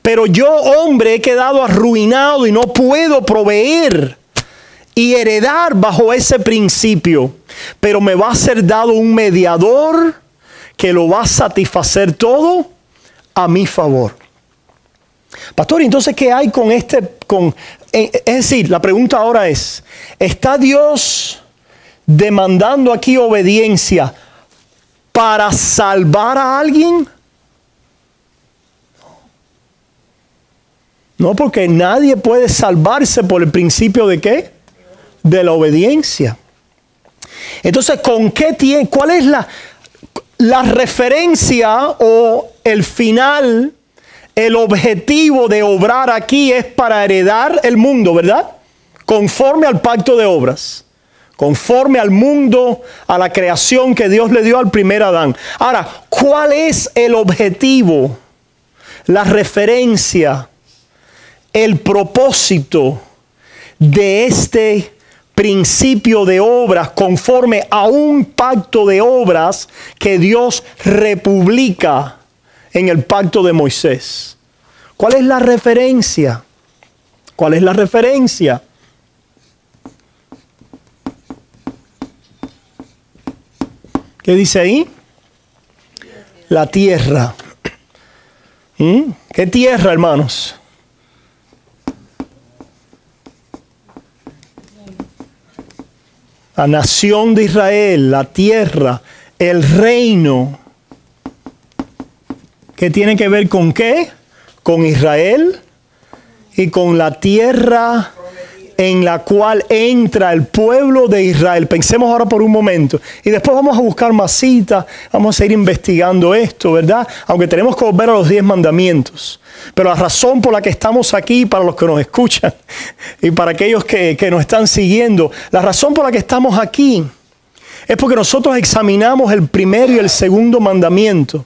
Pero yo, hombre, he quedado arruinado y no puedo proveer y heredar bajo ese principio. Pero me va a ser dado un mediador que lo va a satisfacer todo a mi favor. Pastor, entonces, ¿qué hay con este? Es decir, la pregunta ahora es, ¿está Dios demandando aquí obediencia para salvar a alguien? No, porque nadie puede salvarse por el principio de ¿qué? De la obediencia. Entonces, ¿cuál es la referencia o el final? El objetivo de obrar aquí es para heredar el mundo, ¿verdad? Conforme al pacto de obras. Conforme al mundo, a la creación que Dios le dio al primer Adán. Ahora, ¿cuál es el objetivo? La referencia, el propósito de este principio de obras conforme a un pacto de obras que Dios republica en el pacto de Moisés. ¿Cuál es la referencia? ¿Cuál es la referencia? ¿Qué dice ahí? La tierra. ¿Qué tierra, hermanos? La nación de Israel, la tierra, el reino. ¿Qué tiene que ver con qué? Con Israel y con la tierra en la cual entra el pueblo de Israel. Pensemos ahora por un momento. Y después vamos a buscar más citas, vamos a seguir investigando esto, ¿verdad? Aunque tenemos que volver a los 10 mandamientos. Pero la razón por la que estamos aquí, para los que nos escuchan y para aquellos que nos están siguiendo, la razón por la que estamos aquí es porque nosotros examinamos el primero y el segundo mandamiento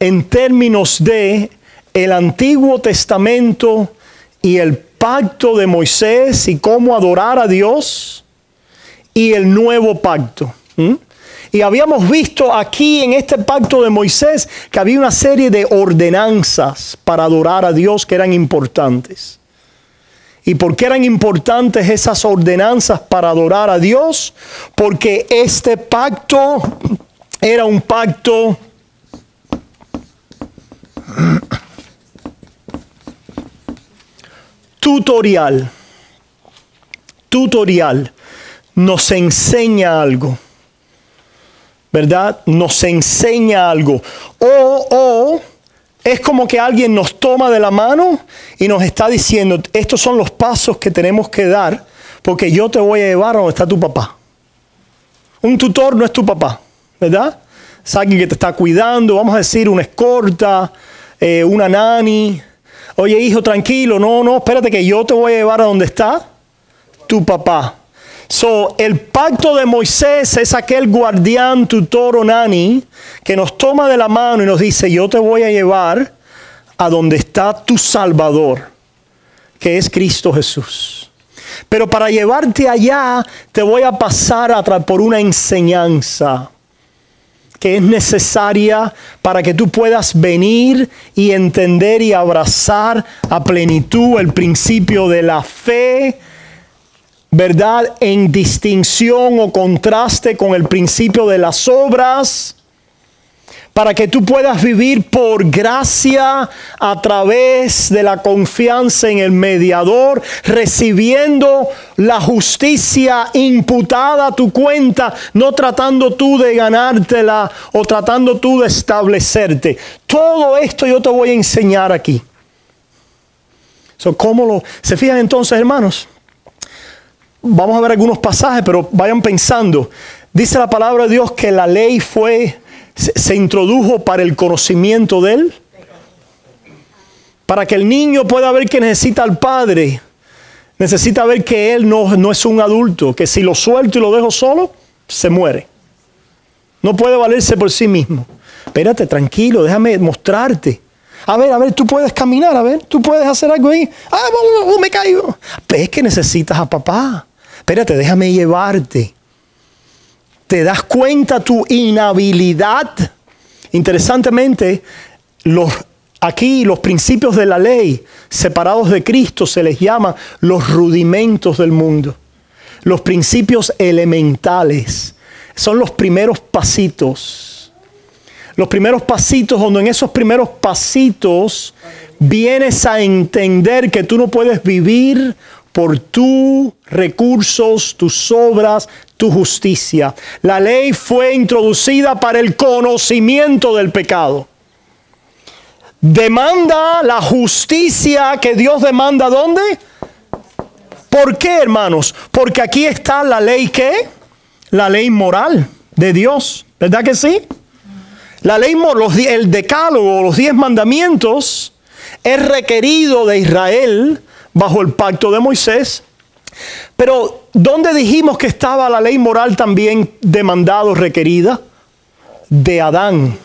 en términos de el Antiguo Testamento y el pacto de Moisés y cómo adorar a Dios y el nuevo pacto. Y habíamos visto aquí en este pacto de Moisés que había una serie de ordenanzas para adorar a Dios que eran importantes. ¿Y por qué eran importantes esas ordenanzas para adorar a Dios? Porque este pacto era un pacto tutorial, nos enseña algo. ¿verdad?, nos enseña algo. O es como que alguien nos toma de la mano y nos está diciendo, estos son los pasos que tenemos que dar, porque yo te voy a llevar a donde está tu papá. Un tutor no es tu papá, ¿verdad? Es alguien que te está cuidando, vamos a decir, una escorta, una nani. Oye, hijo, tranquilo, no, espérate que yo te voy a llevar a donde está tu papá. El pacto de Moisés es aquel guardián, tutor o nani que nos toma de la mano y nos dice, yo te voy a llevar a donde está tu Salvador, que es Cristo Jesús. Pero para llevarte allá, te voy a pasar por una enseñanza que es necesaria para que tú puedas venir y entender y abrazar a plenitud el principio de la fe, ¿verdad?, en distinción o contraste con el principio de las obras, para que tú puedas vivir por gracia a través de la confianza en el mediador, recibiendo la justicia imputada a tu cuenta, no tratando tú de ganártela o tratando tú de establecerte. Todo esto yo te voy a enseñar aquí. ¿Se fijan entonces, hermanos? Vamos a ver algunos pasajes, pero vayan pensando. Dice la palabra de Dios que la ley se introdujo para el conocimiento de él. Para que el niño pueda ver que necesita al padre. Necesita ver que él no es un adulto. Que si lo suelto y lo dejo solo, se muere. No puede valerse por sí mismo. Espérate, tranquilo, déjame mostrarte. A ver, tú puedes caminar, a ver, tú puedes hacer algo ahí. Me caigo. Es que necesitas a papá. Espérate, déjame llevarte. ¿Te das cuenta tu inhabilidad? Interesantemente, aquí los principios de la ley, separados de Cristo, se les llama los rudimentos del mundo. Los principios elementales. Son los primeros pasitos. Los primeros pasitos, donde en esos primeros pasitos vienes a entender que tú no puedes vivir por tus recursos, tus obras, tu justicia. La ley fue introducida para el conocimiento del pecado. Demanda la justicia que Dios demanda, ¿dónde? ¿Por qué, hermanos? Porque aquí está la ley, ¿qué? La ley moral de Dios, ¿verdad que sí? La ley moral, el decálogo, los 10 mandamientos, es requerido de Israel bajo el pacto de Moisés. Pero, ¿dónde dijimos que estaba la ley moral también demandada o requerida? De Adán.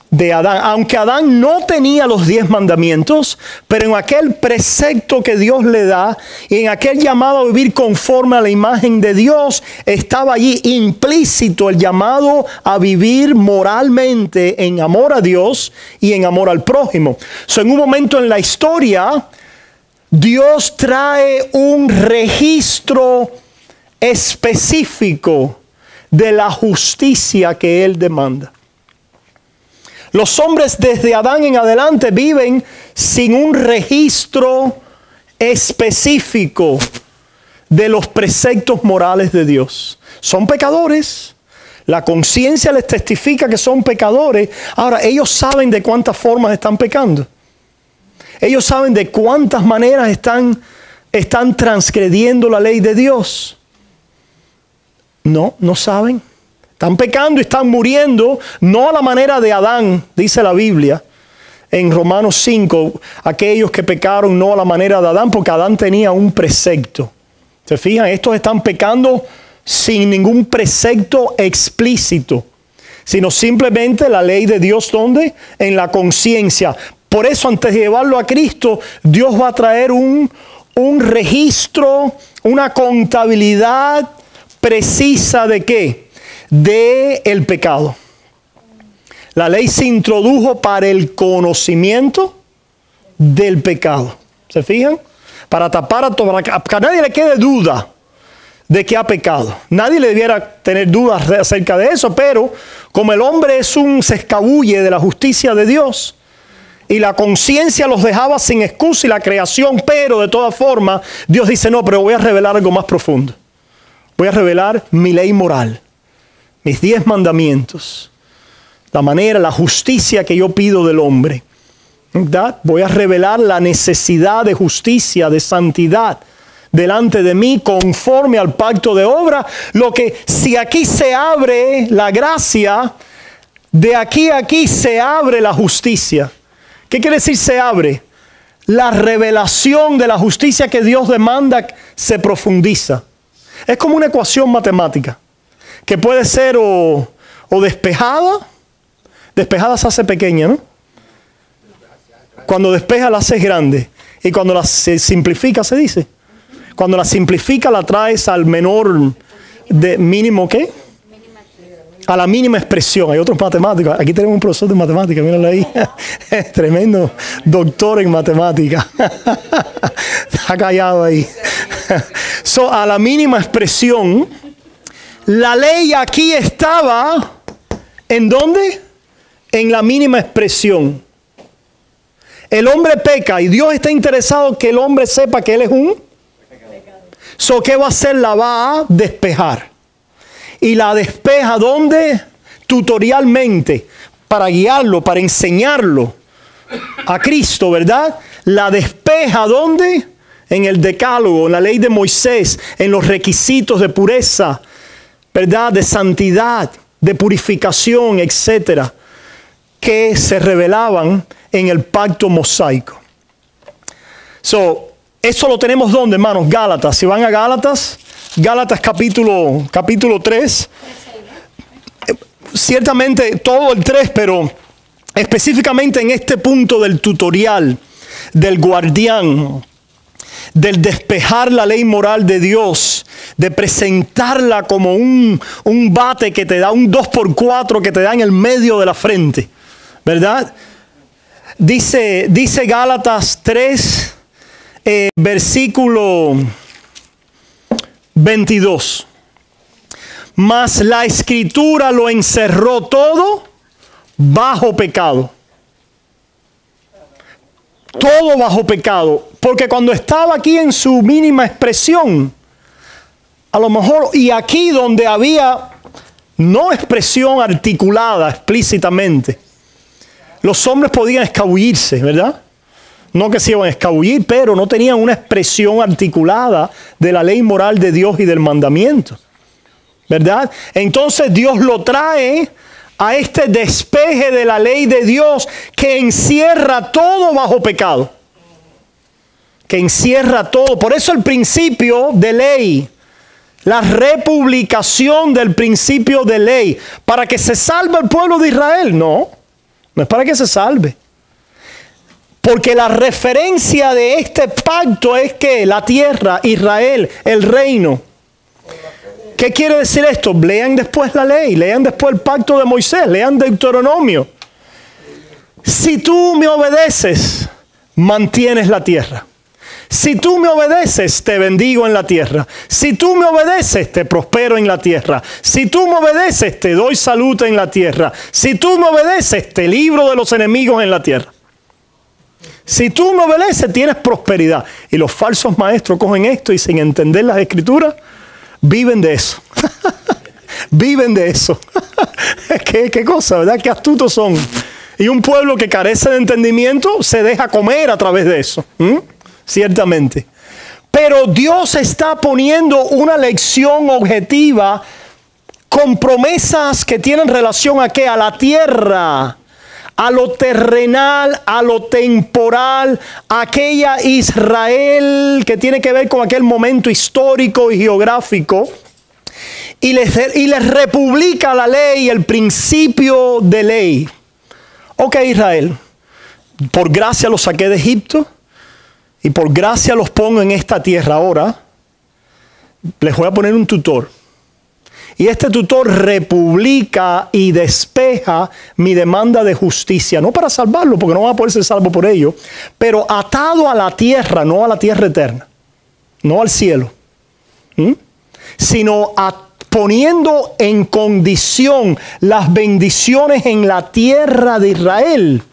De Adán. Aunque Adán no tenía los 10 mandamientos, pero en aquel precepto que Dios le da y en aquel llamado a vivir conforme a la imagen de Dios, estaba allí implícito el llamado a vivir moralmente en amor a Dios y en amor al prójimo. En un momento en la historia, Dios trae un registro específico de la justicia que Él demanda. Los hombres desde Adán en adelante viven sin un registro específico de los preceptos morales de Dios. Son pecadores. La conciencia les testifica que son pecadores. Ahora, ellos saben de cuántas formas están pecando. Ellos saben de cuántas maneras están transgrediendo la ley de Dios. No saben. Están pecando y están muriendo, no a la manera de Adán, dice la Biblia. En Romanos 5, aquellos que pecaron no a la manera de Adán, porque Adán tenía un precepto. ¿Se fijan? Estos están pecando sin ningún precepto explícito, sino simplemente la ley de Dios, ¿dónde? En la conciencia. Por eso, antes de llevarlo a Cristo, Dios va a traer un registro, una contabilidad precisa de ¿qué? De el pecado. La ley se introdujo para el conocimiento del pecado. ¿Se fijan? Para tapar para que a nadie le quede duda de que ha pecado. Nadie le debiera tener dudas acerca de eso, pero como el hombre se escabulle de la justicia de Dios y la conciencia los dejaba sin excusa y la creación, pero de todas formas Dios dice, no, pero voy a revelar algo más profundo. Voy a revelar mi ley moral. mis 10 mandamientos, la manera, la justicia que yo pido del hombre, ¿verdad? Voy a revelar la necesidad de justicia, de santidad delante de mí conforme al pacto de obra. Lo que si aquí se abre la gracia, de aquí a aquí se abre la justicia. ¿Qué quiere decir se abre? La revelación de la justicia que Dios demanda se profundiza. Es como una ecuación matemática que puede ser o despejada. Despejada se hace pequeña, ¿no? Cuando despeja la haces grande. Y cuando se simplifica, se dice. Cuando la simplifica la traes al menor de mínimo, ¿qué? A la mínima expresión. Hay otros matemáticos. Aquí tenemos un profesor de matemáticas, míralo ahí. Tremendo doctor en matemáticas. Está callado ahí. A la mínima expresión, la ley aquí estaba, ¿en dónde? En la mínima expresión. El hombre peca y Dios está interesado que el hombre sepa que él es un pecador. ¿Qué va a hacer? La va a despejar. Y la despeja ¿dónde? Tutorialmente, para guiarlo, para enseñarlo a Cristo, ¿verdad? La despeja ¿dónde? En el decálogo, en la ley de Moisés, en los requisitos de pureza, ¿verdad? De santidad, de purificación, etcétera, que se revelaban en el pacto mosaico. Eso lo tenemos ¿dónde, hermanos? Gálatas. Si van a Gálatas capítulo 3. Ciertamente todo el 3, pero específicamente en este punto del tutorial, del guardián, del despejar la ley moral de Dios, de presentarla como un bate que te da, un 2x4 que te da en el medio de la frente, ¿verdad? Dice Gálatas 3, versículo 22. Mas la escritura lo encerró todo bajo pecado. Todo bajo pecado. Porque cuando estaba aquí en su mínima expresión, a lo mejor, y aquí donde había no expresión articulada explícitamente, los hombres podían escabullirse, ¿verdad? No que se iban a escabullir, pero no tenían una expresión articulada de la ley moral de Dios y del mandamiento, ¿verdad? Entonces Dios lo trae a este despeje de la ley de Dios que encierra todo bajo pecado. Que encierra todo. Por eso el principio de ley, la republicación del principio de ley, para que se salve el pueblo de Israel. No es para que se salve. Porque la referencia de este pacto es que la tierra, Israel, el reino. ¿Qué quiere decir esto? Lean después la ley, lean después el pacto de Moisés, lean Deuteronomio. Si tú me obedeces, mantienes la tierra. Si tú me obedeces, te bendigo en la tierra. Si tú me obedeces, te prospero en la tierra. Si tú me obedeces, te doy salud en la tierra. Si tú me obedeces, te libro de los enemigos en la tierra. Si tú me obedeces, tienes prosperidad. Y los falsos maestros cogen esto y sin entender las escrituras, viven de eso. Viven de eso. ¿Qué cosa, verdad? Qué astutos son. Y un pueblo que carece de entendimiento se deja comer a través de eso. Ciertamente. Pero Dios está poniendo una lección objetiva con promesas que tienen relación a ¿qué? A la tierra, a lo terrenal, a lo temporal, aquella Israel que tiene que ver con aquel momento histórico y geográfico, y les republica la ley, el principio de ley. Ok, Israel, por gracia los saqué de Egipto y por gracia los pongo en esta tierra. Ahora les voy a poner un tutor. Y este tutor republica y despeja mi demanda de justicia. No para salvarlo, porque no va a poder ser salvo por ello. Pero atado a la tierra, no a la tierra eterna. No al cielo. Sino poniendo en condición las bendiciones en la tierra de Israel.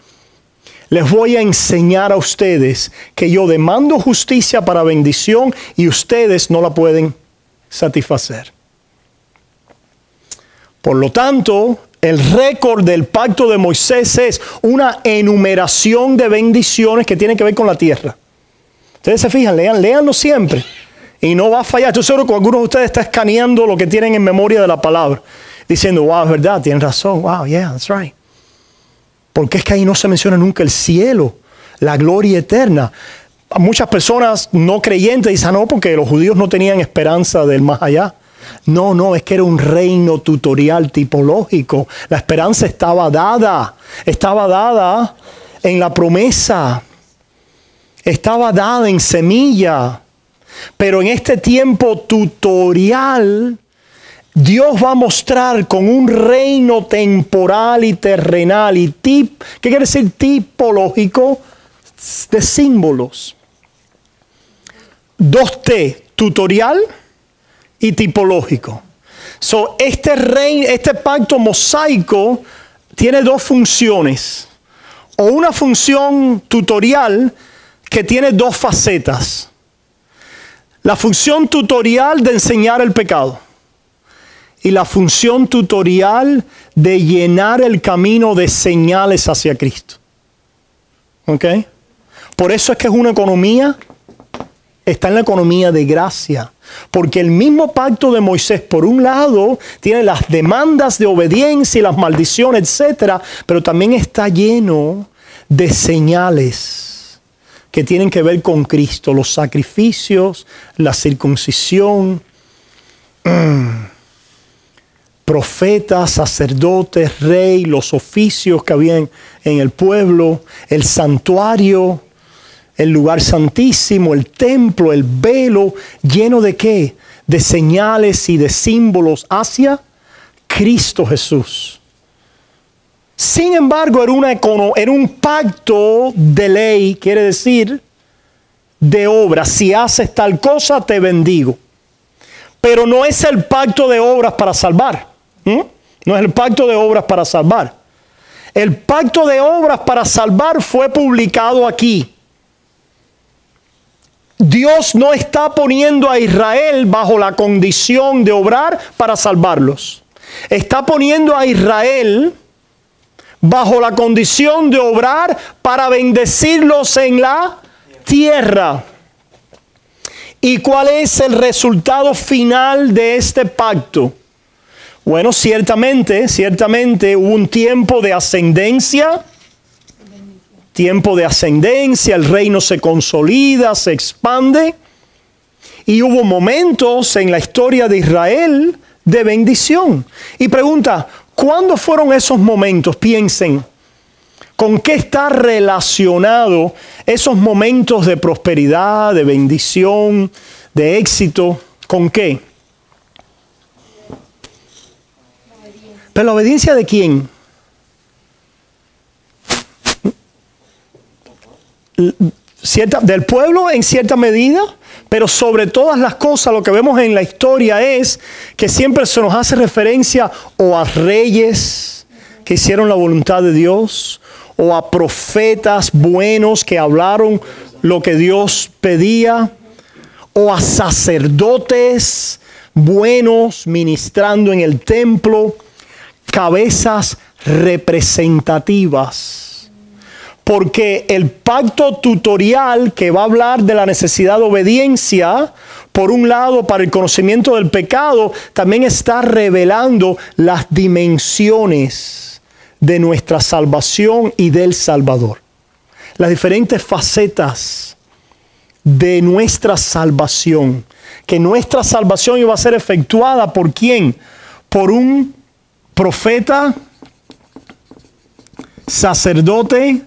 Les voy a enseñar a ustedes que yo demando justicia para bendición y ustedes no la pueden satisfacer. Por lo tanto, el récord del pacto de Moisés es una enumeración de bendiciones que tienen que ver con la tierra. Ustedes se fijan, léanlo siempre. Y no va a fallar. Estoy seguro que algunos de ustedes están escaneando lo que tienen en memoria de la palabra. Diciendo, wow, es verdad, tienen razón. Wow, yeah, that's right. Porque es que ahí no se menciona nunca el cielo, la gloria eterna. Muchas personas no creyentes dicen, no, porque los judíos no tenían esperanza del más allá. No, es que era un reino tutorial tipológico. La esperanza estaba dada en la promesa, estaba dada en semilla. Pero en este tiempo tutorial, Dios va a mostrar con un reino temporal y terrenal. ¿Qué quiere decir tipológico? De símbolos. 2T, tutorial y tipológico. Este pacto mosaico tiene dos funciones. O una función tutorial que tiene dos facetas. La función tutorial de enseñar el pecado. Y la función tutorial de llenar el camino de señales hacia Cristo. ¿Ok? Por eso es que es una economía, está en la economía de gracia. Porque el mismo pacto de Moisés, por un lado, tiene las demandas de obediencia y las maldiciones, etc. Pero también está lleno de señales que tienen que ver con Cristo. Los sacrificios, la circuncisión, profetas, sacerdotes, rey, los oficios que había en el pueblo, el santuario, el lugar santísimo, el templo, el velo, lleno de ¿qué? De señales y de símbolos hacia Cristo Jesús. Sin embargo, era un pacto de ley, quiere decir, de obras. Si haces tal cosa, te bendigo. Pero no es el pacto de obras para salvar. No es el pacto de obras para salvar. El pacto de obras para salvar fue publicado aquí. Dios no está poniendo a Israel bajo la condición de obrar para salvarlos. Está poniendo a Israel bajo la condición de obrar para bendecirlos en la tierra. ¿Y cuál es el resultado final de este pacto? Bueno, ciertamente hubo un tiempo de ascendencia. El reino se consolida, se expande. Y hubo momentos en la historia de Israel de bendición. Y pregunta, ¿cuándo fueron esos momentos? Piensen, ¿con qué está relacionado esos momentos de prosperidad, de bendición, de éxito? ¿Con qué? ¿Pero la obediencia de quién? Del pueblo en cierta medida, pero sobre todas las cosas lo que vemos en la historia es que siempre se nos hace referencia o a reyes que hicieron la voluntad de Dios, o a profetas buenos que hablaron lo que Dios pedía, o a sacerdotes buenos ministrando en el templo, cabezas representativas. Porque el pacto tutorial que va a hablar de la necesidad de obediencia, por un lado para el conocimiento del pecado, también está revelando las dimensiones de nuestra salvación y del Salvador. Las diferentes facetas de nuestra salvación. Que nuestra salvación iba a ser efectuada ¿por quién? Por un profeta, sacerdote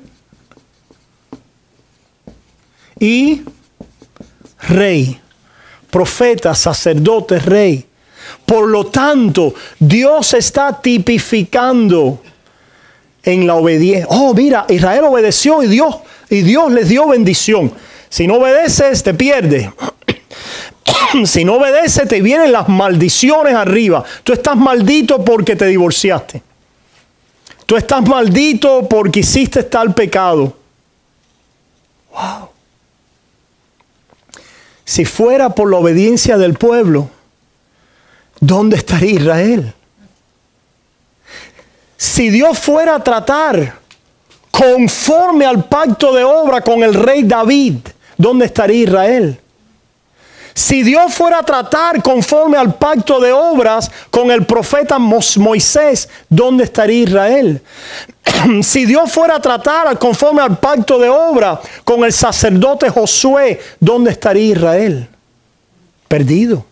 y rey. Profeta, sacerdote, rey. Por lo tanto, Dios está tipificando en la obediencia. Oh, mira, Israel obedeció y Dios les dio bendición. Si no obedeces, te pierdes. Si no obedeces, te vienen las maldiciones arriba. Tú estás maldito porque te divorciaste. Tú estás maldito porque hiciste tal pecado. Wow. Si fuera por la obediencia del pueblo, ¿dónde estaría Israel? Si Dios fuera a tratar conforme al pacto de obra con el rey David, ¿dónde estaría Israel? Si Dios fuera a tratar conforme al pacto de obras con el profeta Moisés, ¿dónde estaría Israel? Si Dios fuera a tratar conforme al pacto de obra con el sacerdote Josué, ¿dónde estaría Israel? Perdido.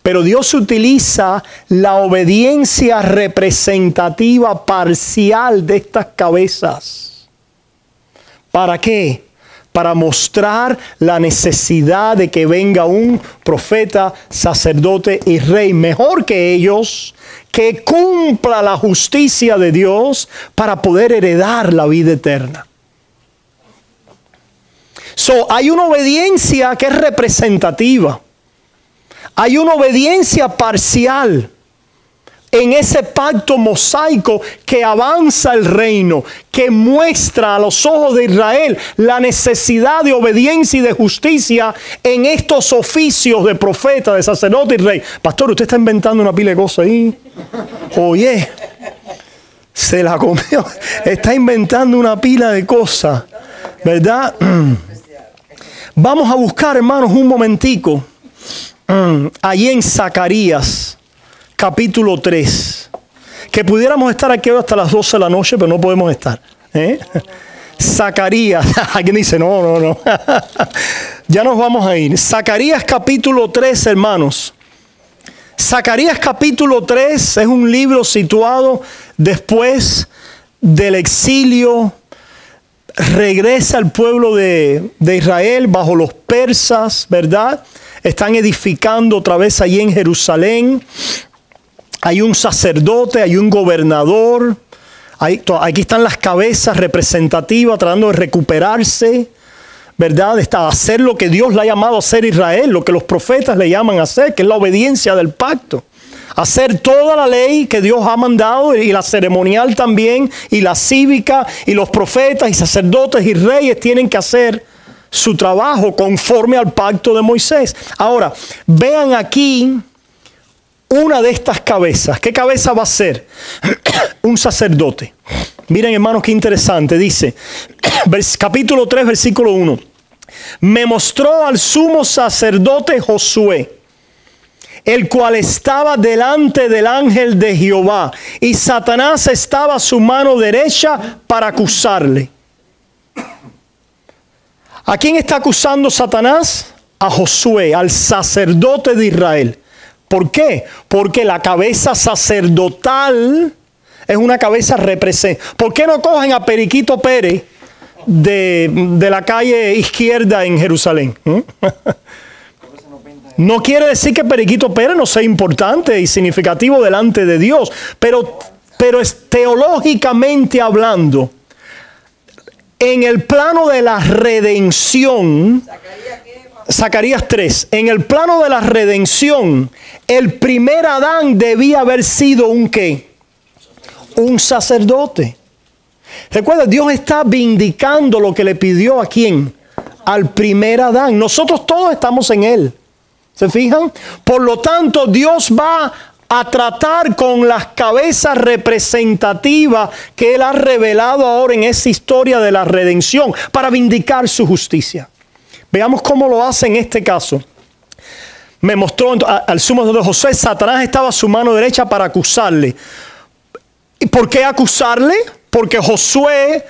Pero Dios utiliza la obediencia representativa parcial de estas cabezas. ¿Para qué? Para mostrar la necesidad de que venga un profeta, sacerdote y rey mejor que ellos, que cumpla la justicia de Dios para poder heredar la vida eterna. Hay una obediencia que es representativa. Hay una obediencia parcial en ese pacto mosaico que avanza el reino, que muestra a los ojos de Israel la necesidad de obediencia y de justicia en estos oficios de profeta, de sacerdote y rey. Pastor, usted está inventando una pila de cosas ahí. Oye, se la comió. Está inventando una pila de cosas, ¿verdad? Vamos a buscar, hermanos, un momentico. Allí en Zacarías, capítulo 3. Que pudiéramos estar aquí hasta las 12 de la noche, pero no podemos estar. Zacarías. Alguien dice, no. Ya nos vamos a ir. Zacarías capítulo 3, hermanos. Zacarías capítulo 3 es un libro situado después del exilio. Regresa al pueblo de Israel bajo los persas, ¿verdad? Están edificando otra vez allí en Jerusalén. Hay un sacerdote, hay un gobernador. Aquí están las cabezas representativas tratando de recuperarse, ¿verdad? Hacer lo que Dios le ha llamado a hacer Israel, lo que los profetas le llaman a hacer, que es la obediencia del pacto. Hacer toda la ley que Dios ha mandado y la ceremonial también, y la cívica, y los profetas y sacerdotes y reyes tienen que hacer su trabajo conforme al pacto de Moisés. Ahora, vean aquí una de estas cabezas. ¿Qué cabeza va a ser? Un sacerdote. Miren, hermanos, qué interesante. Dice, capítulo 3, versículo 1. Me mostró al sumo sacerdote Josué, el cual estaba delante del ángel de Jehová, y Satanás estaba a su mano derecha para acusarle. ¿A quién está acusando Satanás? A Josué, al sacerdote de Israel. ¿Por qué? Porque la cabeza sacerdotal es una cabeza representativa. ¿Por qué no cogen a Periquito Pérez de la calle izquierda en Jerusalén? No quiere decir que Periquito Pérez no sea importante y significativo delante de Dios, pero es teológicamente hablando, en el plano de la redención, Zacarías 3, en el plano de la redención, el primer Adán debía haber sido un ¿qué? Un sacerdote. Recuerda, Dios está vindicando lo que le pidió ¿a quién? Al primer Adán. Nosotros todos estamos en él. ¿Se fijan? Por lo tanto, Dios va a tratar con las cabezas representativas que Él ha revelado ahora en esa historia de la redención para vindicar su justicia. Veamos cómo lo hace en este caso. Me mostró al sumo sacerdote Josué, Satanás estaba a su mano derecha para acusarle. ¿Y por qué acusarle? Porque Josué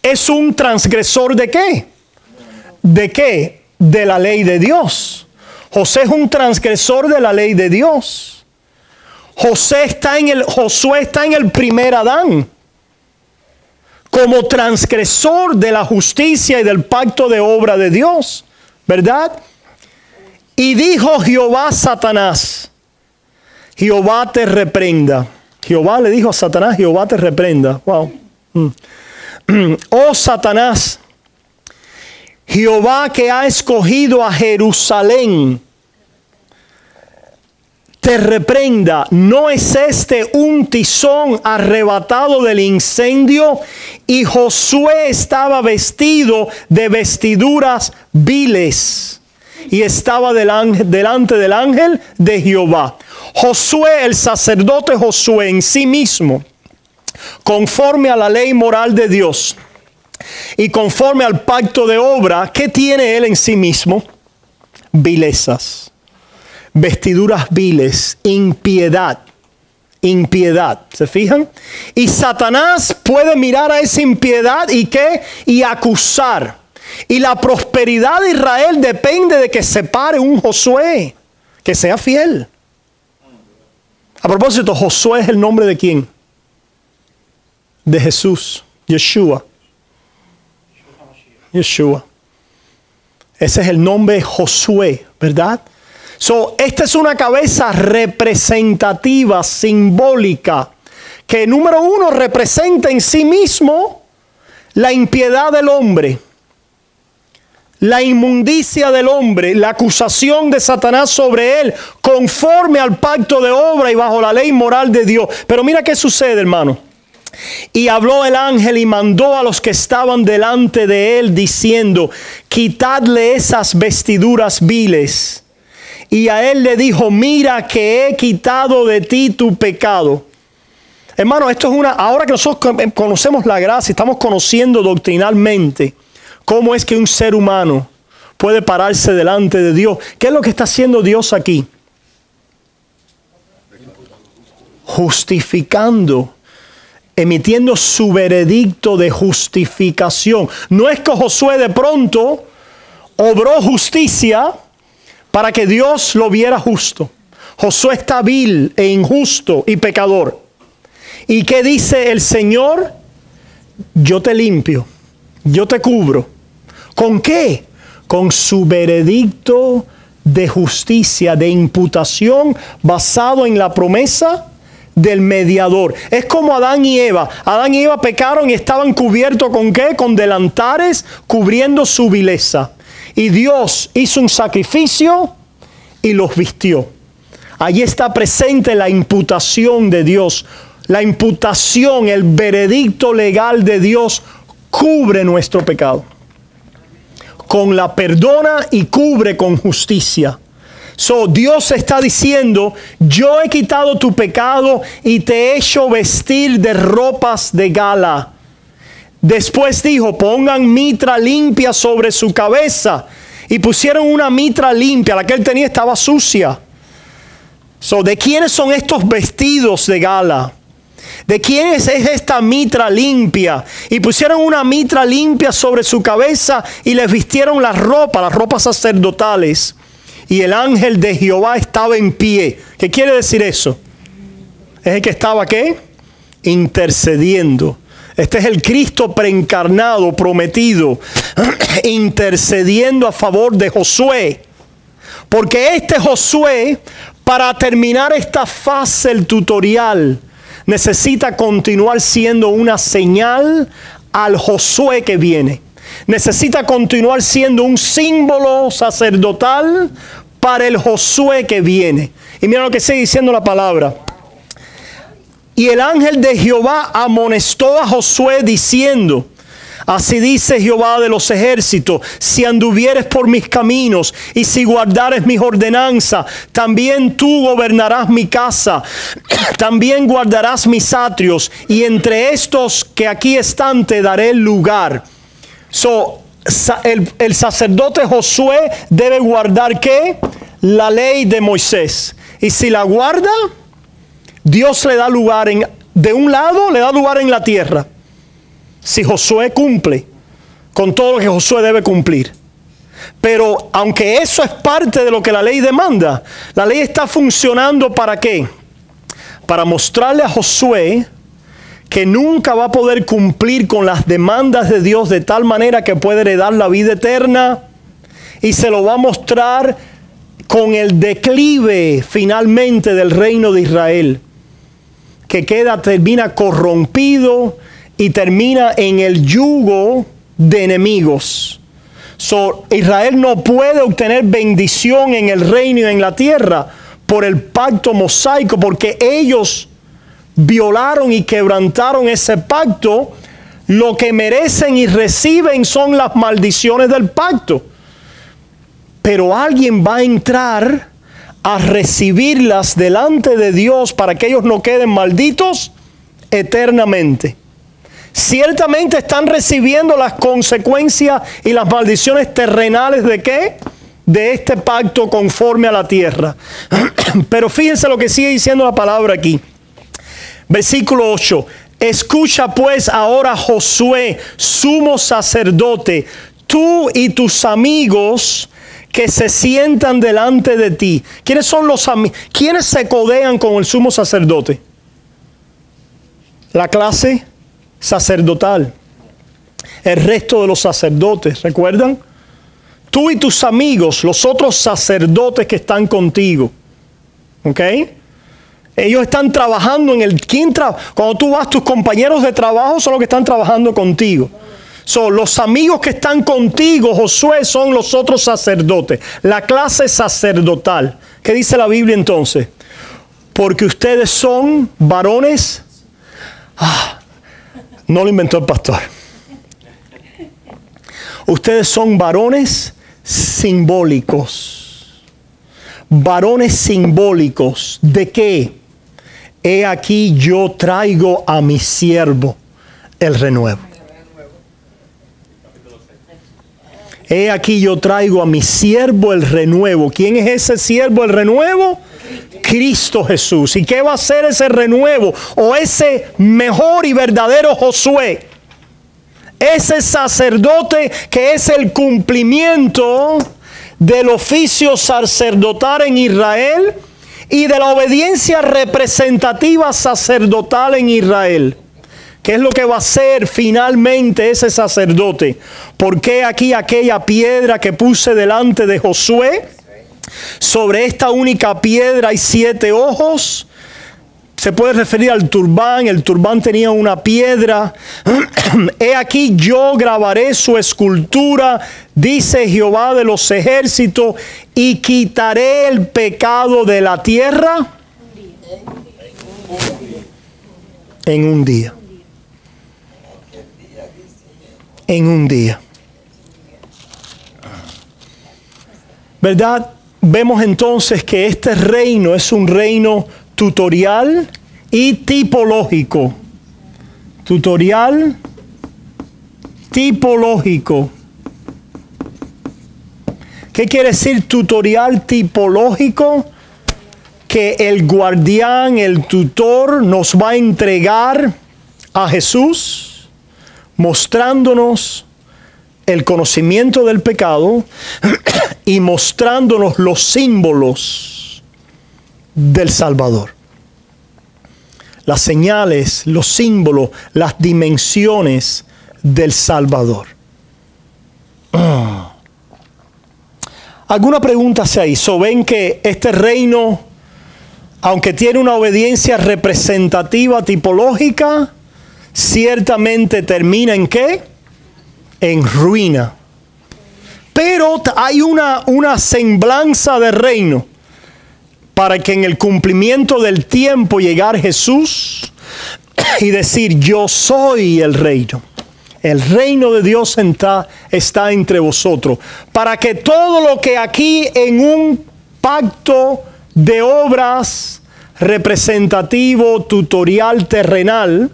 es un transgresor ¿de qué? ¿De qué? De la ley de Dios. José es un transgresor de la ley de Dios. Josué está en el primer Adán, como transgresor de la justicia y del pacto de obra de Dios, ¿verdad? Y dijo Jehová a Satanás, Jehová te reprenda. Jehová le dijo a Satanás, Jehová te reprenda. Wow. Oh Satanás, Jehová que ha escogido a Jerusalén, te reprenda. ¿No es este un tizón arrebatado del incendio? Y Josué estaba vestido de vestiduras viles y estaba delante del ángel de Jehová. Josué, el sacerdote Josué en sí mismo, conforme a la ley moral de Dios y conforme al pacto de obra, ¿qué tiene él en sí mismo? Vilezas, vestiduras viles, impiedad. Impiedad, ¿se fijan? Y Satanás puede mirar a esa impiedad y ¿qué? Y acusar. Y la prosperidad de Israel depende de que se pare un Josué, que sea fiel. A propósito, Josué es el nombre de ¿quién? De Jesús, Yeshua. Yeshua. Ese es el nombre Josué, ¿verdad? Esta es una cabeza representativa, simbólica, que número uno representa en sí mismo la impiedad del hombre, la inmundicia del hombre, la acusación de Satanás sobre él, conforme al pacto de obra y bajo la ley moral de Dios. Pero mira qué sucede, hermano. Y habló el ángel y mandó a los que estaban delante de él, diciendo: quitadle esas vestiduras viles. Y a él le dijo: mira que he quitado de ti tu pecado. Hermano, esto es ahora que nosotros conocemos la gracia, estamos conociendo doctrinalmente cómo es que un ser humano puede pararse delante de Dios. ¿Qué es lo que está haciendo Dios aquí? Justificando, emitiendo su veredicto de justificación. No es que Josué de pronto obró justicia para que Dios lo viera justo. Josué está vil e injusto y pecador. ¿Y qué dice el Señor? Yo te limpio, yo te cubro. ¿Con qué? Con su veredicto de justicia, de imputación, basado en la promesa del mediador. Es como Adán y Eva. Adán y Eva pecaron y estaban cubiertos ¿con qué? Con delantares cubriendo su vileza. Y Dios hizo un sacrificio y los vistió. Allí está presente la imputación de Dios. La imputación, el veredicto legal de Dios cubre nuestro pecado. Con la perdona y cubre con justicia. Dios está diciendo: yo he quitado tu pecado y te he hecho vestir de ropas de gala. Después dijo: pongan mitra limpia sobre su cabeza. Y pusieron una mitra limpia. La que él tenía estaba sucia. ¿De quiénes son estos vestidos de gala? ¿De quién es esta mitra limpia? Y pusieron una mitra limpia sobre su cabeza y les vistieron las ropas sacerdotales. Y el ángel de Jehová estaba en pie. ¿Qué quiere decir eso? Es el que estaba ¿qué? Intercediendo. Este es el Cristo preencarnado, prometido, intercediendo a favor de Josué. Porque este Josué, para terminar esta fase del tutorial, necesita continuar siendo una señal al Josué que viene. Necesita continuar siendo un símbolo sacerdotal para el Josué que viene. Y mira lo que sigue diciendo la palabra. Y el ángel de Jehová amonestó a Josué diciendo: así dice Jehová de los ejércitos, si anduvieres por mis caminos y si guardares mis ordenanzas, también tú gobernarás mi casa, también guardarás mis atrios, y entre estos que aquí están te daré lugar. El sacerdote Josué debe guardar ¿qué? La ley de Moisés. Y si la guarda, Dios le da lugar de un lado, le da lugar en la tierra. Si Josué cumple con todo lo que Josué debe cumplir. Pero aunque eso es parte de lo que la ley demanda, la ley está funcionando ¿para qué? Para mostrarle a Josué que nunca va a poder cumplir con las demandas de Dios de tal manera que puede heredar la vida eterna, y se lo va a mostrar con el declive finalmente del reino de Israel, que termina corrompido y termina en el yugo de enemigos. Israel no puede obtener bendición en el reino y en la tierra por el pacto mosaico, porque ellos violaron y quebrantaron ese pacto. Lo que merecen y reciben son las maldiciones del pacto. Pero alguien va a entrar a recibirlas delante de Dios para que ellos no queden malditos eternamente. Ciertamente están recibiendo las consecuencias y las maldiciones terrenales ¿de qué? De este pacto conforme a la tierra. Pero fíjense lo que sigue diciendo la palabra aquí. Versículo 8. Escucha pues ahora, Josué, sumo sacerdote, tú y tus amigos que se sientan delante de ti. ¿Quiénes son los amigos? ¿Quiénes se codean con el sumo sacerdote? La clase sacerdotal. El resto de los sacerdotes, ¿recuerdan? Tú y tus amigos, los otros sacerdotes que están contigo. ¿Ok? Ellos están trabajando en el... Cuando tú vas, tus compañeros de trabajo son los que están trabajando contigo. Los amigos que están contigo, Josué, son los otros sacerdotes. La clase sacerdotal. ¿Qué dice la Biblia entonces? Porque ustedes son varones... no lo inventó el pastor. Ustedes son varones simbólicos. Varones simbólicos. ¿De qué? He aquí yo traigo a mi siervo el renuevo. He aquí yo traigo a mi siervo el renuevo. ¿Quién es ese siervo el renuevo? Cristo Jesús. ¿Y qué va a hacer ese renuevo? O ese mejor y verdadero Josué. Ese sacerdote que es el cumplimiento del oficio sacerdotal en Israel y de la obediencia representativa sacerdotal en Israel. ¿Qué es lo que va a hacer finalmente ese sacerdote? Porque aquí aquella piedra que puse delante de Josué, sobre esta única piedra hay 7 ojos. Se puede referir al turbán. El turbán tenía una piedra. He aquí yo grabaré su escultura, dice Jehová de los ejércitos, y quitaré el pecado de la tierra en un día. En un día. ¿Verdad? Vemos entonces que este reino es un reino tutorial y tipológico. Tutorial, tipológico. ¿Qué quiere decir tutorial tipológico? Que el guardián, el tutor, nos va a entregar a Jesús, mostrándonos el conocimiento del pecado y mostrándonos los símbolos del Salvador. Las señales, los símbolos, las dimensiones del Salvador. ¿Alguna pregunta hacia ahí? ¿Ven que este reino, aunque tiene una obediencia representativa, tipológica, ciertamente termina en qué? En ruina. Pero hay una semblanza de reino para que en el cumplimiento del tiempo llegar Jesús y decir: yo soy el reino. El reino de Dios está entre vosotros. Para que todo lo que aquí en un pacto de obras representativo, tutorial, terrenal,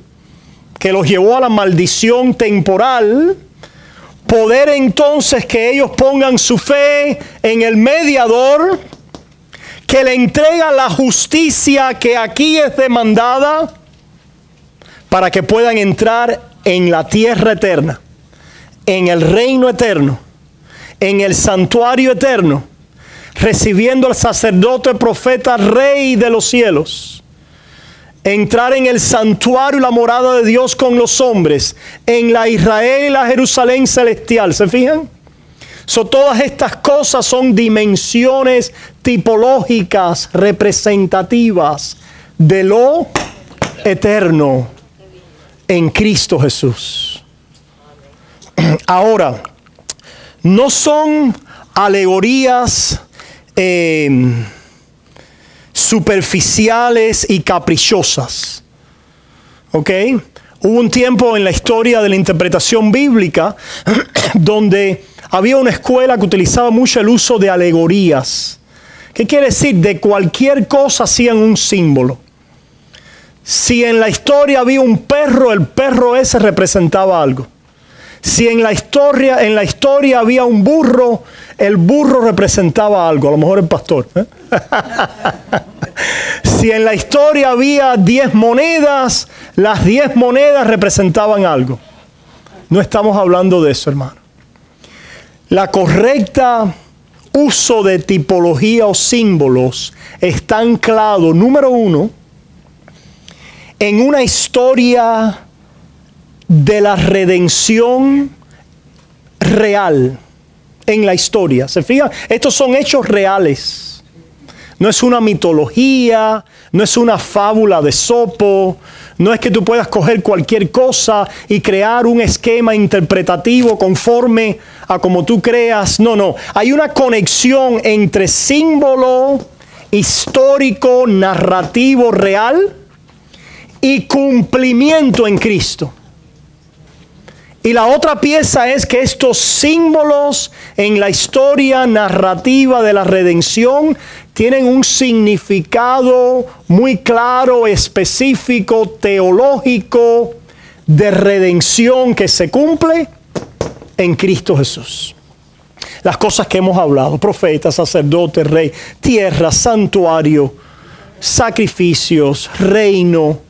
que los llevó a la maldición temporal, poder entonces que ellos pongan su fe en el mediador, que le entrega la justicia que aquí es demandada, para que puedan entrar en la tierra eterna, en el reino eterno, en el santuario eterno, recibiendo al sacerdote, profeta, rey de los cielos. Entrar en el santuario y la morada de Dios con los hombres, en la Israel y la Jerusalén celestial. ¿Se fijan? Todas estas cosas son dimensiones tipológicas, representativas de lo eterno en Cristo Jesús. Ahora, no son alegorías superficiales y caprichosas. ¿Ok? Hubo un tiempo en la historia de la interpretación bíblica donde había una escuela que utilizaba mucho el uso de alegorías. ¿Qué quiere decir? De cualquier cosa hacían un símbolo. Si en la historia había un perro, el perro ese representaba algo. Si en la historia había un burro, el burro representaba algo. A lo mejor el pastor. Si en la historia había 10 monedas, las 10 monedas representaban algo. No estamos hablando de eso, hermano. La correcta uso de tipología o símbolos está anclado, número uno, en una historia de la redención real. En la historia, ¿se fijan? Estos son hechos reales. No es una mitología, no es una fábula de Esopo, no es que tú puedas coger cualquier cosa y crear un esquema interpretativo conforme a como tú creas. No, no. Hay una conexión entre símbolo histórico, narrativo, real y cumplimiento en Cristo. Y la otra pieza es que estos símbolos en la historia narrativa de la redención tienen un significado muy claro, específico, teológico, de redención que se cumple en Cristo Jesús. Las cosas que hemos hablado, profeta, sacerdote, rey, tierra, santuario, sacrificios, reino,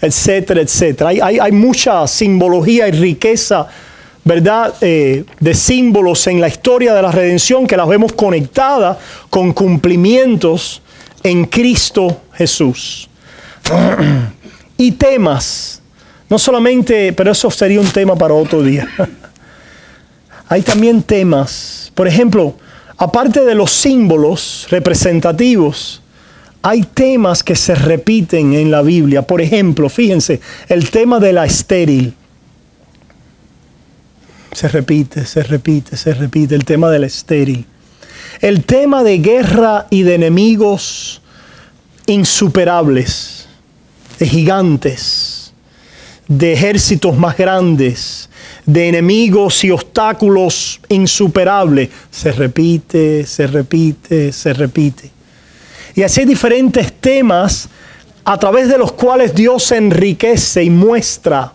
etcétera, etcétera. Hay mucha simbología y riqueza, ¿verdad? De símbolos en la historia de la redención que las vemos conectadas con cumplimientos en Cristo Jesús. Y temas, no solamente, pero eso sería un tema para otro día. Hay también temas, por ejemplo, aparte de los símbolos representativos, hay temas que se repiten en la Biblia. Por ejemplo, fíjense, el tema de la estéril. Se repite el tema de la estéril. El tema de guerra y de enemigos insuperables, de gigantes, de ejércitos más grandes, de enemigos y obstáculos insuperables. Se repite. Y así hay diferentes temas a través de los cuales Dios enriquece y muestra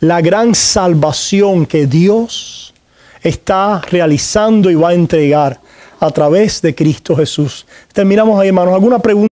la gran salvación que Dios está realizando y va a entregar a través de Cristo Jesús. Terminamos ahí, hermanos. ¿Alguna pregunta?